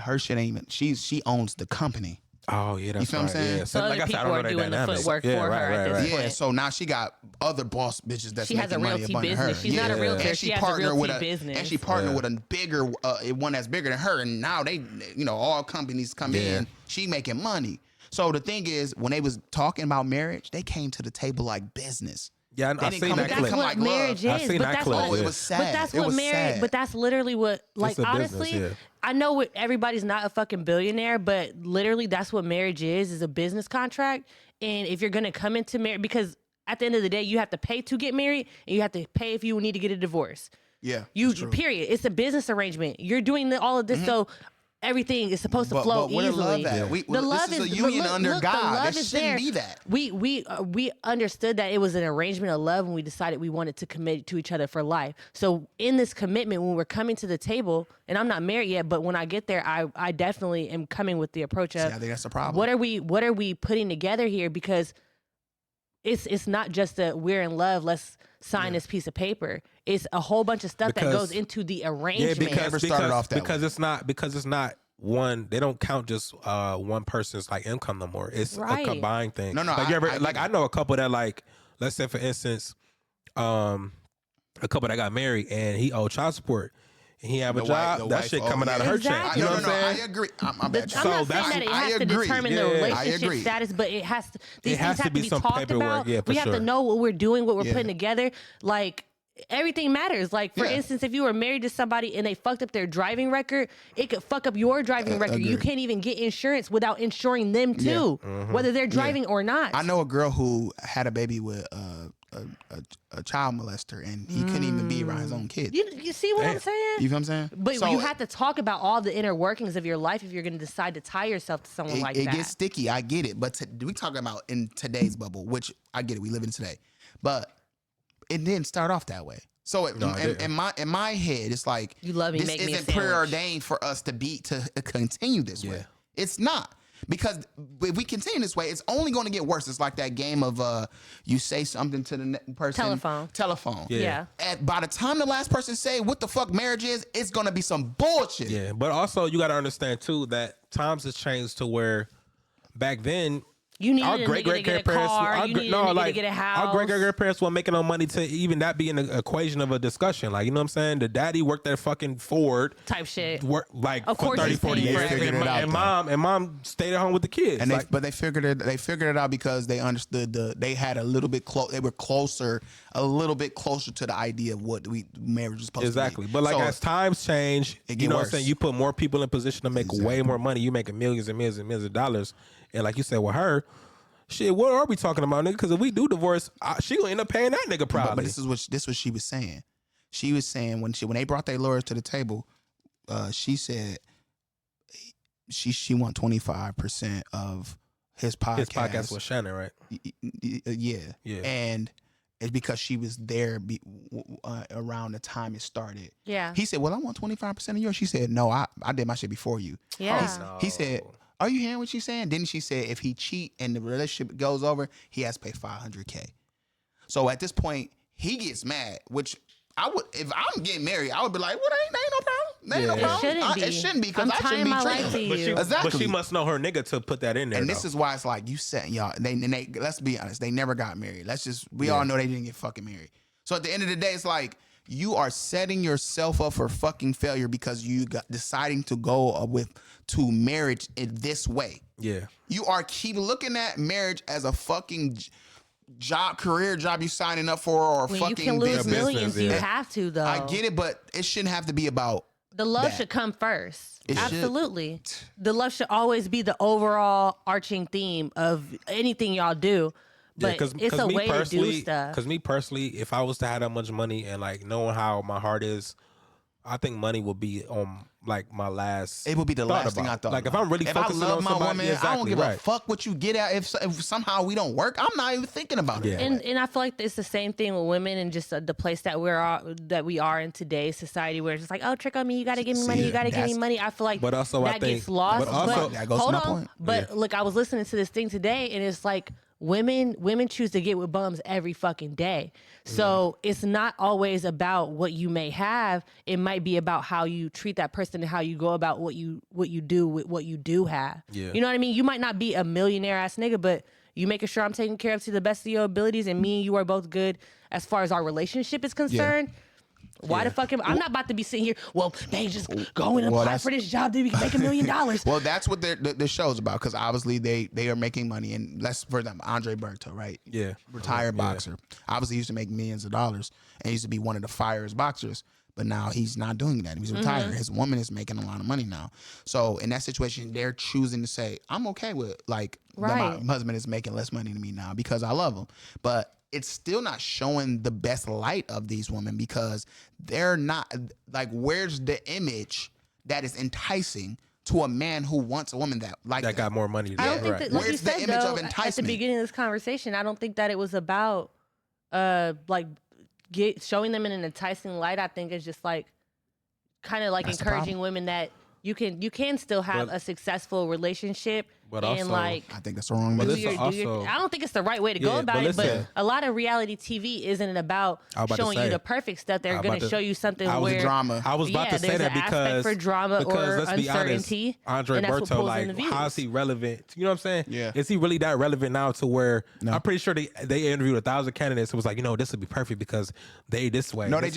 her shit ain't even. She owns the company. Oh yeah, that's You feel what I'm saying? Yeah. So other like I said, I people don't are know doing the dynamics. footwork for her at this Yeah, point. so now she got other boss bitches that's She has a making money realty up under her. business. She's not a realtor. And She has a partnered realty with a business. and she partnered with a bigger one that's bigger than her. And now they, all companies come in. She making money. So the thing is, when they was talking about marriage, they came to the table like business. Yeah, I seen that clip. That's what marriage I is. seen But that that's clip. what. It was sad. But that's It what was marriage. sad. But that's literally what. Like a honestly, business, yeah. I know everybody's not a fucking billionaire, but literally that's what marriage is a business contract. And if you're gonna come into marriage, because at the end of the day, you have to pay to get married, and you have to pay if you need to get a divorce. Yeah, Period. It's a business arrangement. You're doing all of this so. Everything is supposed to flow where easily. The love at? The love this is a union under God. There shouldn't be that. We understood that it was an arrangement of love when we decided we wanted to commit to each other for life. So in this commitment, when we're coming to the table, and I'm not married yet, but when I get there, I definitely am coming with the approach of, I think that's the problem. What are we putting together here? Because it's not just that we're in love. Let's sign this piece of paper. It's a whole bunch of stuff that goes into the arrangement. Yeah, because way. it's not one. They don't count just one person's like income no more. It's a combined thing. No, like I know a couple that like, let's say for instance, a couple that got married and he owed child support. And he have a job. That shit coming out of her check. You know what I'm saying? I agree. I'm not saying that it has to determine the relationship status, but it has to. These things have to be talked about. Yeah, we have to know what we're doing, what we're putting together. Like everything matters. Like for instance, if you were married to somebody and they fucked up their driving record, it could fuck up your driving record. You can't even get insurance without insuring them too, whether they're driving or not. I know a girl who had a baby with a child molester, and he couldn't even be around his own kids. You see what I'm saying? You know what I'm saying? But you have to talk about all the inner workings of your life if you're going to decide to tie yourself to someone like that. It gets sticky. I get it. But we talking about in today's bubble, which I get it. We live in today. But it didn't start off that way. So in my head, it's like you love me, this make me a isn't sandwich. preordained for us to continue this way. It's not. Because if we continue this way, it's only going to get worse. It's like that game of you say something to the person. Telephone. Yeah. By the time the last person say what the fuck marriage is, it's going to be some bullshit. Yeah, but also you got to understand too that times has changed to where back then you needed our great grandparents. Our great grandparents weren't making no money to even that be in the equation of a discussion. Like, you know what I'm saying? The daddy worked at fucking Ford type shit. Worked like of for 30, 40 years. And mom stayed at home with the kids. And but they figured it out because they understood they had a little bit a little bit closer to the idea of what marriage was supposed to be. But like as times change, you know what I'm saying? You put more people in position to make way more money. You making millions and millions and millions of dollars. And like you said with her, shit, what are we talking about, nigga? Because if we do divorce, she gonna end up paying that nigga probably. But this is what she was saying. She was saying when they brought their lawyers to the table, she said she want 25% of his podcast. His podcast with Shannon, right? Yeah. And it's because she was there around the time it started. Yeah. He said, "Well, I want 25% of yours." She said, "No, I did my shit before you." Yeah. He said, "Are you hearing what she's saying?" Then she said, "If he cheat and the relationship goes over, he has to pay $500K." So at this point, he gets mad, which I would, if I'm getting married, I would be like, "Well, ain't no problem. Ain't no problem. It shouldn't be because I shouldn't be treated." But she must know her nigga to put that in there. And this is why it's like you said, y'all. They let's be honest, they never got married. We all know they didn't get fucking married. So at the end of the day, it's like you are setting yourself up for fucking failure because you got deciding to go to marriage in this way. Yeah. You are keep looking at marriage as a fucking career job you signing up for, or when fucking you can lose business. Millions, you have to though. I get it, but it shouldn't have to be about the love should come first. Absolutely. The love should always be the overall arching theme of anything y'all do. But it's a way to do stuff. Because me personally, if I was to have that much money and like knowing how my heart is, I think money would be on like my last. It would be the last thing I thought. Like if I'm really focusing on somebody, woman, exactly, I don't give a fuck what you get at. If somehow we don't work, I'm not even thinking about it. And I feel like it's the same thing with women and just the place that we are in today's society, where it's just like, oh, trick on me, you got to give me money, you got to give me money. I feel like that gets lost. That goes to my point. But look, I was listening to this thing today, and it's like women choose to get with bums every fucking day. So it's not always about what you may have. It might be about how you treat that person and how you go about what you do with what you do have. Yeah. You know what I mean? You might not be a millionaire ass nigga, but you making sure I'm taking care of to the best of your abilities, and me and you are both good as far as our relationship is concerned. Why the fuck I'm not about to be sitting here, well, they just go and apply for this job that we can make $1 million. Well, that's what the show's about, because obviously they are making money. And let's, for them, Andre Berto, right? Yeah. Retired boxer. Obviously, he used to make millions of dollars and used to be one of the firest boxers. But now he's not doing that. He's retired. His woman is making a lot of money now. So in that situation, they're choosing to say, I'm okay with, like, my husband is making less money than me now because I love him. But it's still not showing the best light of these women, because they're not, like, where's the image that is enticing to a man who wants a woman that got more money? I don't think that, like where's you said, the image though, of enticement? at the beginning of this conversation, I don't think that it was about like showing them in an enticing light. I think it's just like kind of like That's encouraging women that you can still have a successful relationship. But and also, like, I think that's the wrong But message. I don't think it's the right way to go about it. But a lot of reality TV isn't about showing you the perfect stuff. They're going to show you something where drama. I was about to say that because for drama or let's be honest, uncertainty. Andre Berto, like, how is he relevant? You know what I'm saying? Yeah. Is he really that relevant now to where I'm pretty sure they interviewed 1,000 candidates who was like, this would be perfect because they this way. No, they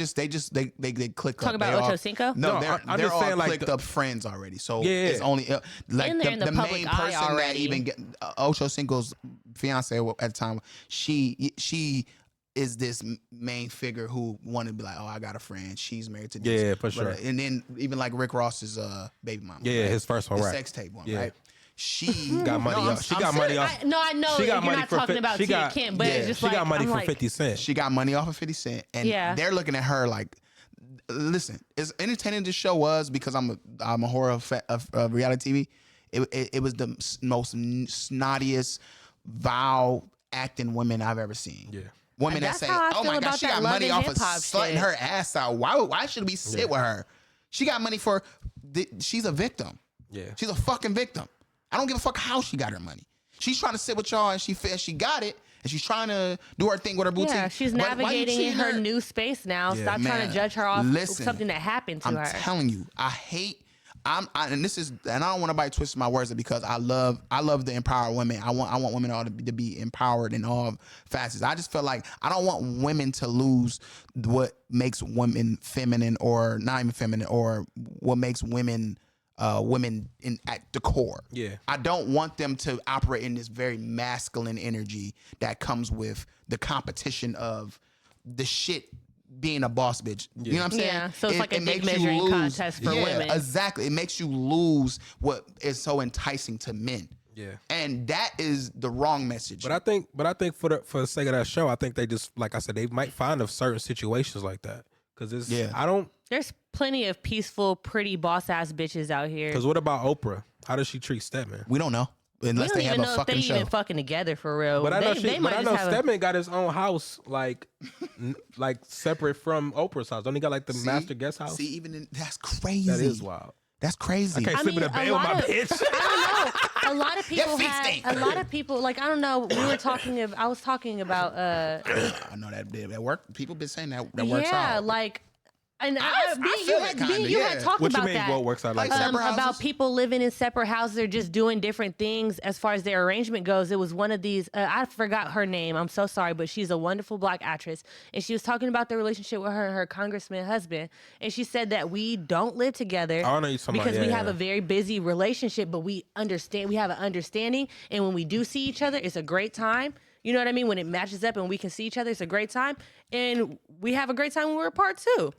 click Talk up. about Ocho Cinco? No, I'm they're just all saying, like, clicked up friends already. So Yeah. it's only like And they're in the the public main eye person that already. even get Ocho Cinco's fiance at the time. She is this main figure who wanted to be like, oh, I got a friend. She's married to this. Yeah, for sure. And then even like Rick Ross's baby mama. Yeah, right? his first one, the right? sex tape one, Yeah. right? She got money. She got money off. I know She you're got money not for talking about Tia Kent, but it's just she like, got money I'm from like, 50 Cent. She got money off of 50 Cent, and they're looking at her like, listen, as entertaining this show was, because I'm a horror of reality TV. It was the most snottiest, vile acting women I've ever seen. Yeah. Women that That's say, how I "Oh feel my God, about she that got Love money and off of Hip Hop slutting shit. her ass out. Why should we sit with her? She got money for. She's a victim. Yeah. She's a fucking victim. I don't give a fuck how she got her money. She's trying to sit with y'all, and she got it, and she's trying to do her thing with her boutique. Yeah, she's Why you navigating in her treating new space now. Yeah. Stop trying Man, to judge her off listen, something that happened to I'm her. telling you, I hate. And I don't want nobody twisting my words because I love the empowered women. I want women all to be empowered in all facets. I just feel like I don't want women to lose what makes women feminine, or not even feminine, or what makes women women at the core. Yeah. I don't want them to operate in this very masculine energy that comes with the competition of the shit being a boss bitch. You know what I'm saying? Yeah, so it's like a dick makes you measuring lose- contest for women. Exactly. It makes you lose what is so enticing to men. Yeah. And that is the wrong message. But I think for the sake of that show, I think they just, like I said, they might find of certain situations like that. Cause it's, There's plenty of peaceful, pretty boss ass bitches out here. Cause what about Oprah? How does she treat Stedman? we don't know. Unless we they don't have even a know if fucking they show. even fucking together for real. But I know, have a- Stedman got his own house, like separate from Oprah's house. Don't he got like the master guest house? See, that's crazy. That is wild. That's crazy. I can't sleep in a bed with my bitch. I don't know. A lot of people feet have. stink. A lot of people, like, I don't know. I was talking about. I know that work. People been saying that works out. Yeah, like. And I feel it kinda, you yeah. had talked What you about mean? that. What works out like Like that? separate houses? About people living in separate houses or just doing different things as far as their arrangement goes. It was one of these, I forgot her name. I'm so sorry, but she's a wonderful black actress. And she was talking about the relationship with her and her congressman husband. And she said that we don't live together I know you're talking because about, we yeah, have yeah. a very busy relationship, but we have an understanding. And when we do see each other, it's a great time. You know what I mean? When it matches up and we can see each other, it's a great time. And we have a great time when we're apart too.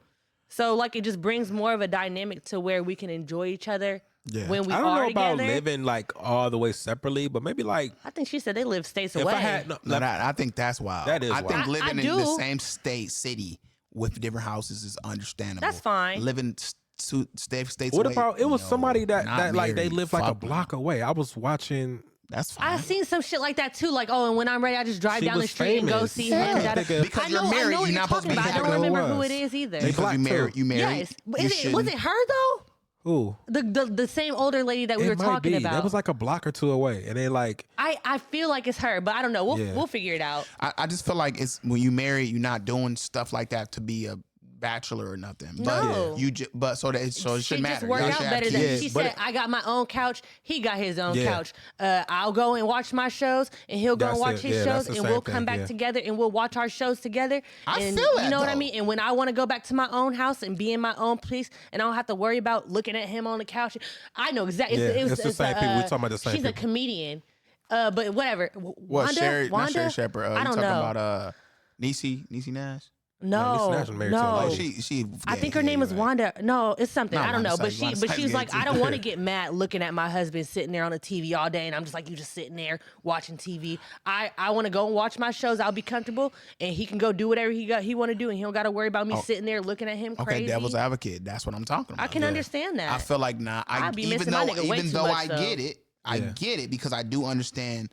So, like, it just brings more of a dynamic to where we can enjoy each other when we I are don't know about together. living like all the way separately, but maybe like I think she said they live states if away. I had I think that's wild. That is I think wild. living I in the do. same city with different houses is understandable. That's fine. Living states what away, about it was no, somebody that not like they married. live like a Fuck block away. I was watching. That's fine. I've seen some shit like that too. Like, oh, and when I'm ready, I just drive She down the was street and go famous. see I him. can't think of- Because I you're know, married, I know what you're you're not supposed talking to be about. I don't happy. remember Who who it it was? is either. They black you married. too. You married. Yes, You was shouldn't. it her though? Who? The same older lady that we were talking about. That was like a block or two away, and they like. I feel like it's her, but I don't know. We'll figure it out. I just feel like it's when you marry, you're not doing stuff like that to be a bachelor or nothing. No. But so it shouldn't matter. Just work out better than she said. I got my own couch. He got his own couch. I'll go and watch my shows, and he'll go and watch his shows, and we'll come back together, and we'll watch our shows together. I and feel that, you know what I though. mean. And when I want to go back to my own house and be in my own place, and I don't have to worry about looking at him on the couch, I know exactly. It's the same people. We're talking about the same She's people. a comedian. But whatever. What Wanda? not Sherry Shepherd? I don't you know. talking about Niecy Nash? No, Lisa Nash was married to a no. lady. I think her name is Wanda. No, it's something. Not I don't know. Wanda But Sykes. she Wanda was Sykes like, gay, I too. don't want to get mad looking at my husband sitting there on the TV all day, and I'm just like, you just sitting there watching TV. I want to go and watch my shows. I'll be comfortable, and he can go do whatever he want to do, and he don't got to worry about me sitting there looking at him crazy. Okay, devil's advocate. That's what I'm talking about. I can understand that. I feel like I'd be missing my nigga way even too though much, I though. get it, I get it because I do understand.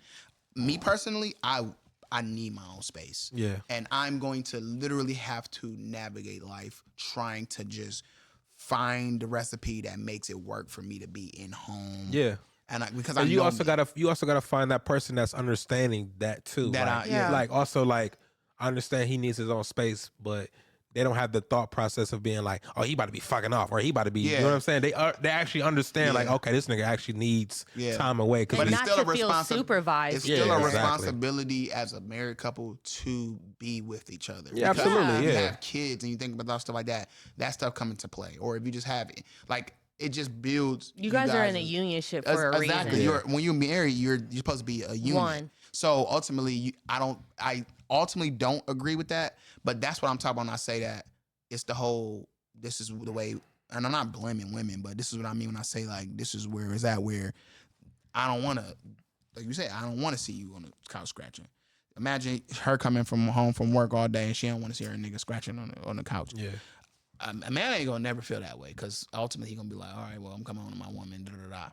Me personally, I need my own space. Yeah. And I'm going to literally have to navigate life trying to just find the recipe that makes it work for me to be in home. Yeah. And because you also gotta find that person that's understanding that too. Like also like I understand he needs his own space, but they don't have the thought process of being like, oh, he about to be fucking off, or he about to be. You know what I'm saying? They actually understand like, okay, this nigga actually needs time away. And not to feel supervised. It's still a responsibility as a married couple to be with each other. Yeah, absolutely. If Yeah. you have kids and you think about stuff like that, that stuff come into play. Or if you just have it, like it just builds. You guys are in a unionship for a reason. Exactly. When you're married, you're supposed to be a union. One. So ultimately, I ultimately don't agree with that. But that's what I'm talking about when I say that. It's the whole. This is the way, and I'm not blaming women, but this is what I mean when I say like this is where it's at. Where I don't want to, like you said, I don't want to see you on the couch scratching. Imagine her coming from home from work all day and she don't want to see her nigga scratching on the couch. Yeah. A man ain't gonna never feel that way because ultimately he gonna be like, all right, well, I'm coming home to my woman. Da da da.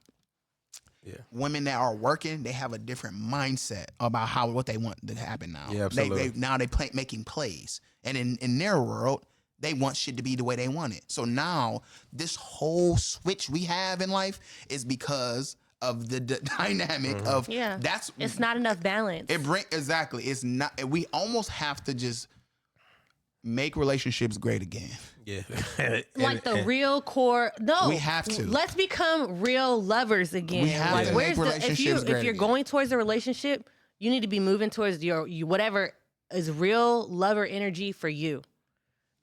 Yeah. Women that are working, they have a different mindset about what they want to happen now. Yeah, absolutely. They making plays, and in their world, they want shit to be the way they want it. So now this whole switch we have in life is because of the dynamic of it's not enough balance. Exactly. It's not. We almost have to just make relationships great again. Yeah. Like the real core. No, we have to. Let's become real lovers again. We have to make relationships great if you're again. going towards a relationship, you need to be moving towards your whatever is real lover energy for you.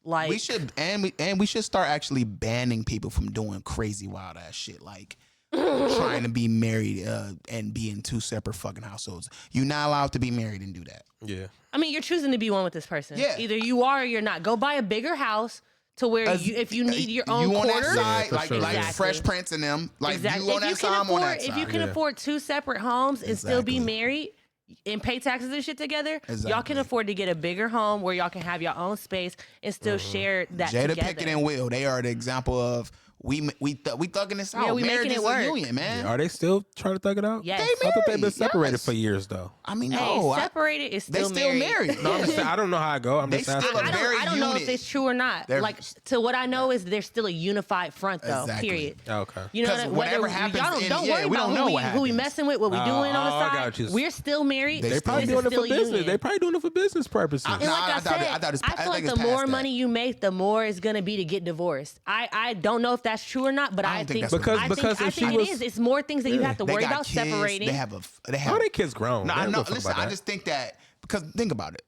Like we should, and we should start actually banning people from doing crazy wild ass shit like trying to be married and be in two separate fucking households. You're not allowed to be married and do that. Yeah. I mean, you're choosing to be one with this person. Yeah. Either you are or you're not. Go buy a bigger house to where if you need your own you on quarters. that side, Yeah, like Exactly. Fresh Prince and them. Like Exactly. you on that side, I'm on that side. If you can afford two separate homes and still be Exactly. married and pay taxes and shit together, y'all Exactly. can afford to get a bigger home where y'all can have your own space and still share that Jada together. Pinkett and Will, they are the example of we thugging this out. Yeah, we Marriage making it is work. a union, man. Are they still trying to thug it out? Yes. They I thought they've been married, separated yes. for years though. I mean, Hey, no, separated is they still still married. No, I'm just saying, I don't know how I go. I'm They just still asking. a very I don't know if unit. it's true or not. They're- Like to what I know is there's still a unified front though. Exactly. Period. Okay. You know 'Cause what? whatever Whether- happens y'all in- don't yeah, worry we about don't know what who we happens. messing with, what we doing on the I side. got you. We're still married. They They probably This doing is it for still a business. union. They probably doing it for business purposes. And like I thought said, I feel like think the it's more past money that. you make, the more it's gonna be to get divorced. I don't know if that's true or not, but I I don't think think that's what it is. Because I if she think it was- is. It's more things that you have to They worry got about kids. separating. They have. How they kids grown? No, They I don't know. give a fuck Listen, about I that. just think that because think about it.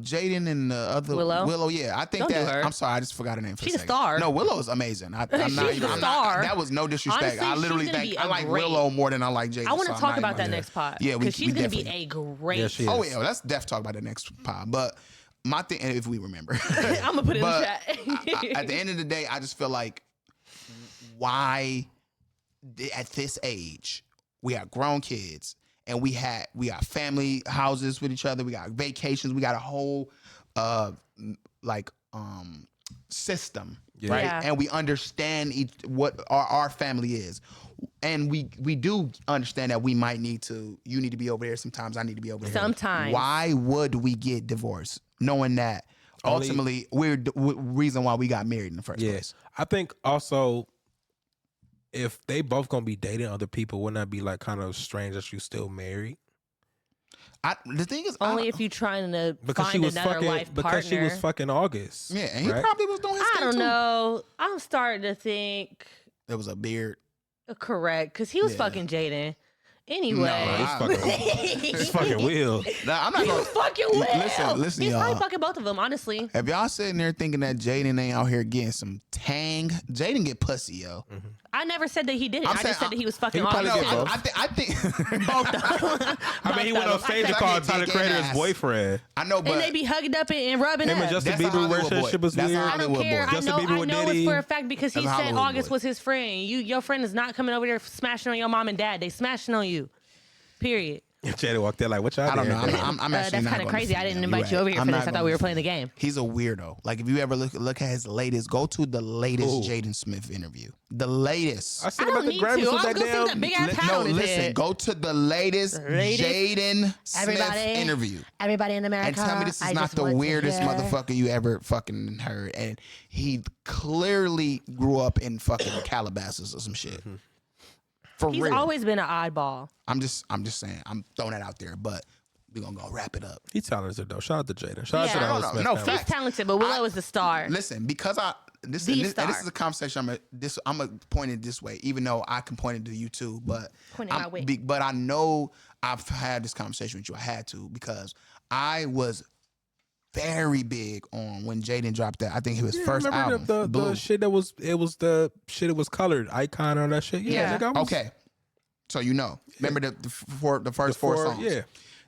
Jaden and the other Willow? Yeah, I think Don't do that. her. I'm sorry, I just forgot her name. For She's a a second. star. No, Willow is amazing. I'm not She's even. the I'm star. not, that was no disrespect. Honestly, I literally she's gonna think be I a like great- Willow more than I like Jaden. I want to so talk I'm about not that even- next pod. Yeah, because she's gonna be definitely- a great. Yeah, she is. Oh yeah, well, let's def talk about the next pod. But my thing, if we remember, I'm gonna put it in the But chat. at the end of the day, I just feel like why at this age we got grown kids and we got family houses with each other, we got vacations, we got a whole system, right? Yeah. And we understand what our family is. And we do understand that we might need to, you need to be over there sometimes, I need to be over there. Sometimes. Why would we get divorced knowing that ultimately we're the reason why we got married in the first place? I think also if they both gonna be dating other people, wouldn't that be like kind of strange that you still married? The thing is, only if you trying to find another life partner. Because she was fucking August. Yeah, and he probably was doing his thing I don't too. know. I'm starting to think There was a beard. correct because he was fucking Jaden. Anyway, He's fucking Will. Nah, I'm not gonna fucking Will. Listen, He's y'all. probably fucking both of them, honestly. If y'all sitting there thinking that Jaden ain't out here getting some tang, Jaden get pussy, yo. Mm-hmm. I never said that he didn't. I just said that he was fucking he all probably of get them. both. I think Both of them. I mean, he went on stage and called Tyler Creator his boyfriend. I know, but And they be hugging up and rubbing Him up. and Justin That's a Bieber Hollywood relationship boy. was That's a weird. I don't Hollywood care. boy. Justin Bieber I with know Diddy. it's for a fact because he That's a said Hollywood August boy. was his friend. Your friend is not coming over there smashing on your mom and dad. They smashing on you. Period. Jada walked there like, what y'all I don't know. doing? I'm actually That's not kind of gonna crazy. I defend didn't him. invite you You're over right. here I'm for not this. I thought gonna we were defend playing the him. game. He's a weirdo. Like if you ever look at his latest, go to the latest Jaden Smith interview. The latest. I seen I him at don't the need Grammys to. with I'm that gonna see damn. that big ass hat No, on his listen. head. Go to the latest Jaden Smith Everybody. interview. Everybody in America. And tell me this is I not just the want to weirdest hear- motherfucker you ever fucking heard. And he clearly grew up in fucking Calabasas or some shit. For He's real. always been an oddball. I'm just saying. I'm throwing that out there, but we're gonna go wrap it up. He's talented though. Shout out to Jada. Shout out to Yeah. the whole No, Smith no, family. He's facts. talented, but Willow is the star. Listen, because this The is star. a conversation. I'm gonna point it this way, even though I can point it to you too. But Point it my way. but I know I've had this conversation with you. I had to because I was very big on when Jaden dropped that. I think his first remember album, Blue. the shit that was the shit that was colored icon on that shit. Yeah. nigga, I was- Okay, so remember the first four songs? Yeah.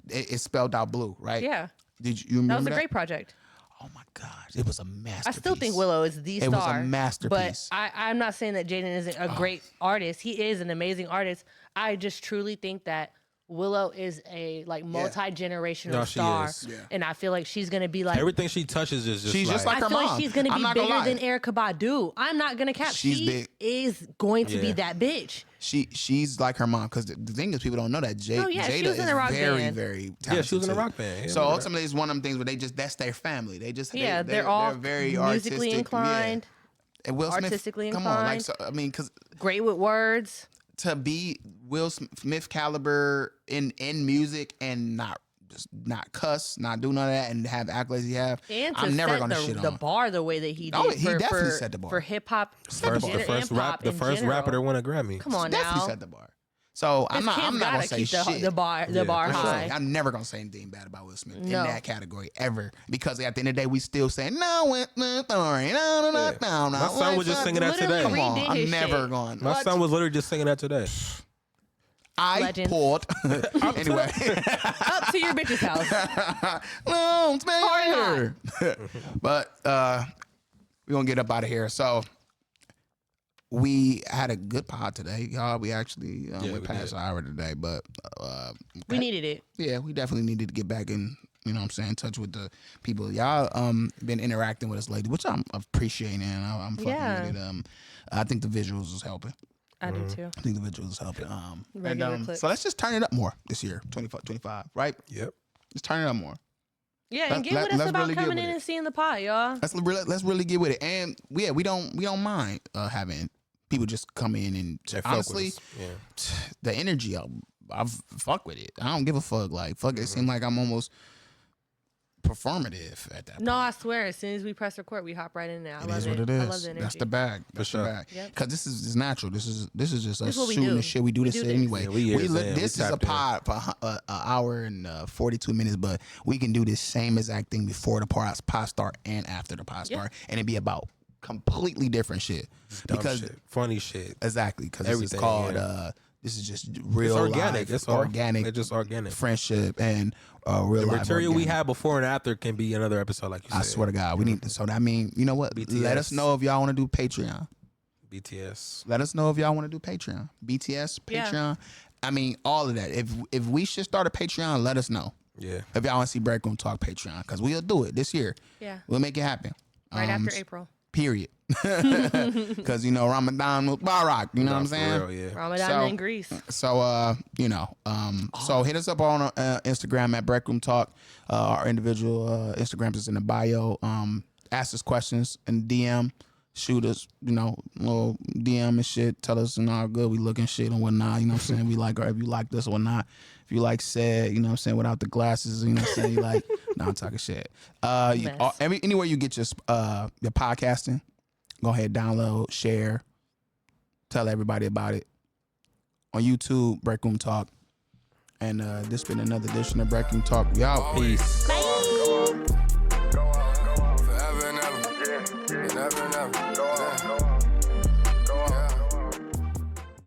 It spelled out Blue, right? Yeah. Did you That remember was a that? great project. Oh my gosh, it was a masterpiece. I still think Willow is the It star. was a masterpiece. But I'm not saying that Jaden isn't a great artist. He is an amazing artist. I just truly think that Willow is a multi-generational No, she star. is. Yeah. And I feel like she's gonna be like Everything she touches is just She's just I like her feel mom. like she's gonna I'm be not gonna bigger lie. than Erykah Badu. I'm not gonna cap. She's She big. is going to be Yeah. that bitch. She's like her mom because the thing is people don't know that Oh, yeah, she Jada was in is a rock very band. very talented. Yeah, she was in a too. rock band. Yeah, So I remember ultimately, it's one of them things where that's their family. They just Yeah, they're all very musically artistic, inclined, Yeah. And Will Smith, artistically come on, like inclined. so, I mean, because great with words. to be Will Smith caliber in music and not cuss, not do none of that, and have accolades he have, And to I'm never set gonna shit the on. bar the way that he did Oh, he for, definitely set the bar. for hip hop, The first rapper to win a Grammy. Come on Definitely now. set the bar. So I'm not Kids gonna gotta say keep shit. the bar Yeah, bar for sure. high. I'm never gonna say anything bad about Will Smith in No. that category ever, because at the end of the day, we still saying no, Yeah. no. My son was just singing that Literally today. Come on, redid I'm his never shit. going. My son was literally just singing that today. I Legend. pulled anyway. Up to your bitch's house. No, it's been Hard here. But we're gonna get up out of here. So we had a good pod today, y'all. We actually we we passed did. an hour today, but We needed it. yeah, we definitely needed to get back in, you know what I'm saying, touch with the people. Y'all been interacting with us lately, which I'm appreciating, and I'm fucking Yeah. with it. I think the visuals is helping. I do too. I think the visuals is helping. Regular clips. So let's just turn it up more this year, 25, right? Yep. Let's turn it up more. Yeah, and get with us let's about really get coming with in it. and seeing the pod, y'all. Let's really get with it. And yeah, we don't mind having people just come in and Fuck with honestly, us. Yeah. the energy, I fuck with it. I don't give a fuck. Like fuck, it seemed like I'm almost performative at that. No, I swear, as soon as we press record, we hop right in there. I It love is it. what it I is. love the energy. That's the bag. That's sure. the bag. Yep. Because this is natural. This is just us This what we shooting do. the shit. We do We this do shit this. anyway. Yeah, we years in. We This is a tapped in. pod for an hour and 42 minutes, but we can do this same exact thing before the pod start and after the pod Yeah. start, and it be about completely different shit. Dumb Because shit. Funny shit. exactly, because this is Everything, called yeah. this is just real It's organic. life, It's all- organic. It's just organic. friendship and real The life material we organic. had before and after can be another episode, like you said. I swear to God, we need. So that mean, you know what? Let BTS. us know if y'all want to do Patreon. BTS. Let us know if y'all want to do Patreon. BTS, Yeah. Patreon. I mean, all of that. If we should start a Patreon, let us know. Yeah. If y'all want to see Break Room Talk Patreon, because we'll do it this year. Yeah. We'll make it happen. Right after April. Period. Because, Ramadan was Barak. You know what I'm For saying? real, yeah. Ramadan So- in Greece. So, so hit us up on Instagram at Break Room Talk. Our individual Instagrams is in the bio. Ask us questions in DM. shoot us, little DM and shit. Tell us how good we look and shit and whatnot. You know what I'm saying? We like, or if you like this or not. If you like said, you know what I'm saying, without the glasses, you know what I'm saying? You like, nah, I'm talking shit. Anywhere you get your podcasting, go ahead, download, share, tell everybody about it. On YouTube, Break Room Talk. And this been another edition of Break Room Talk. We out. Peace. Bye.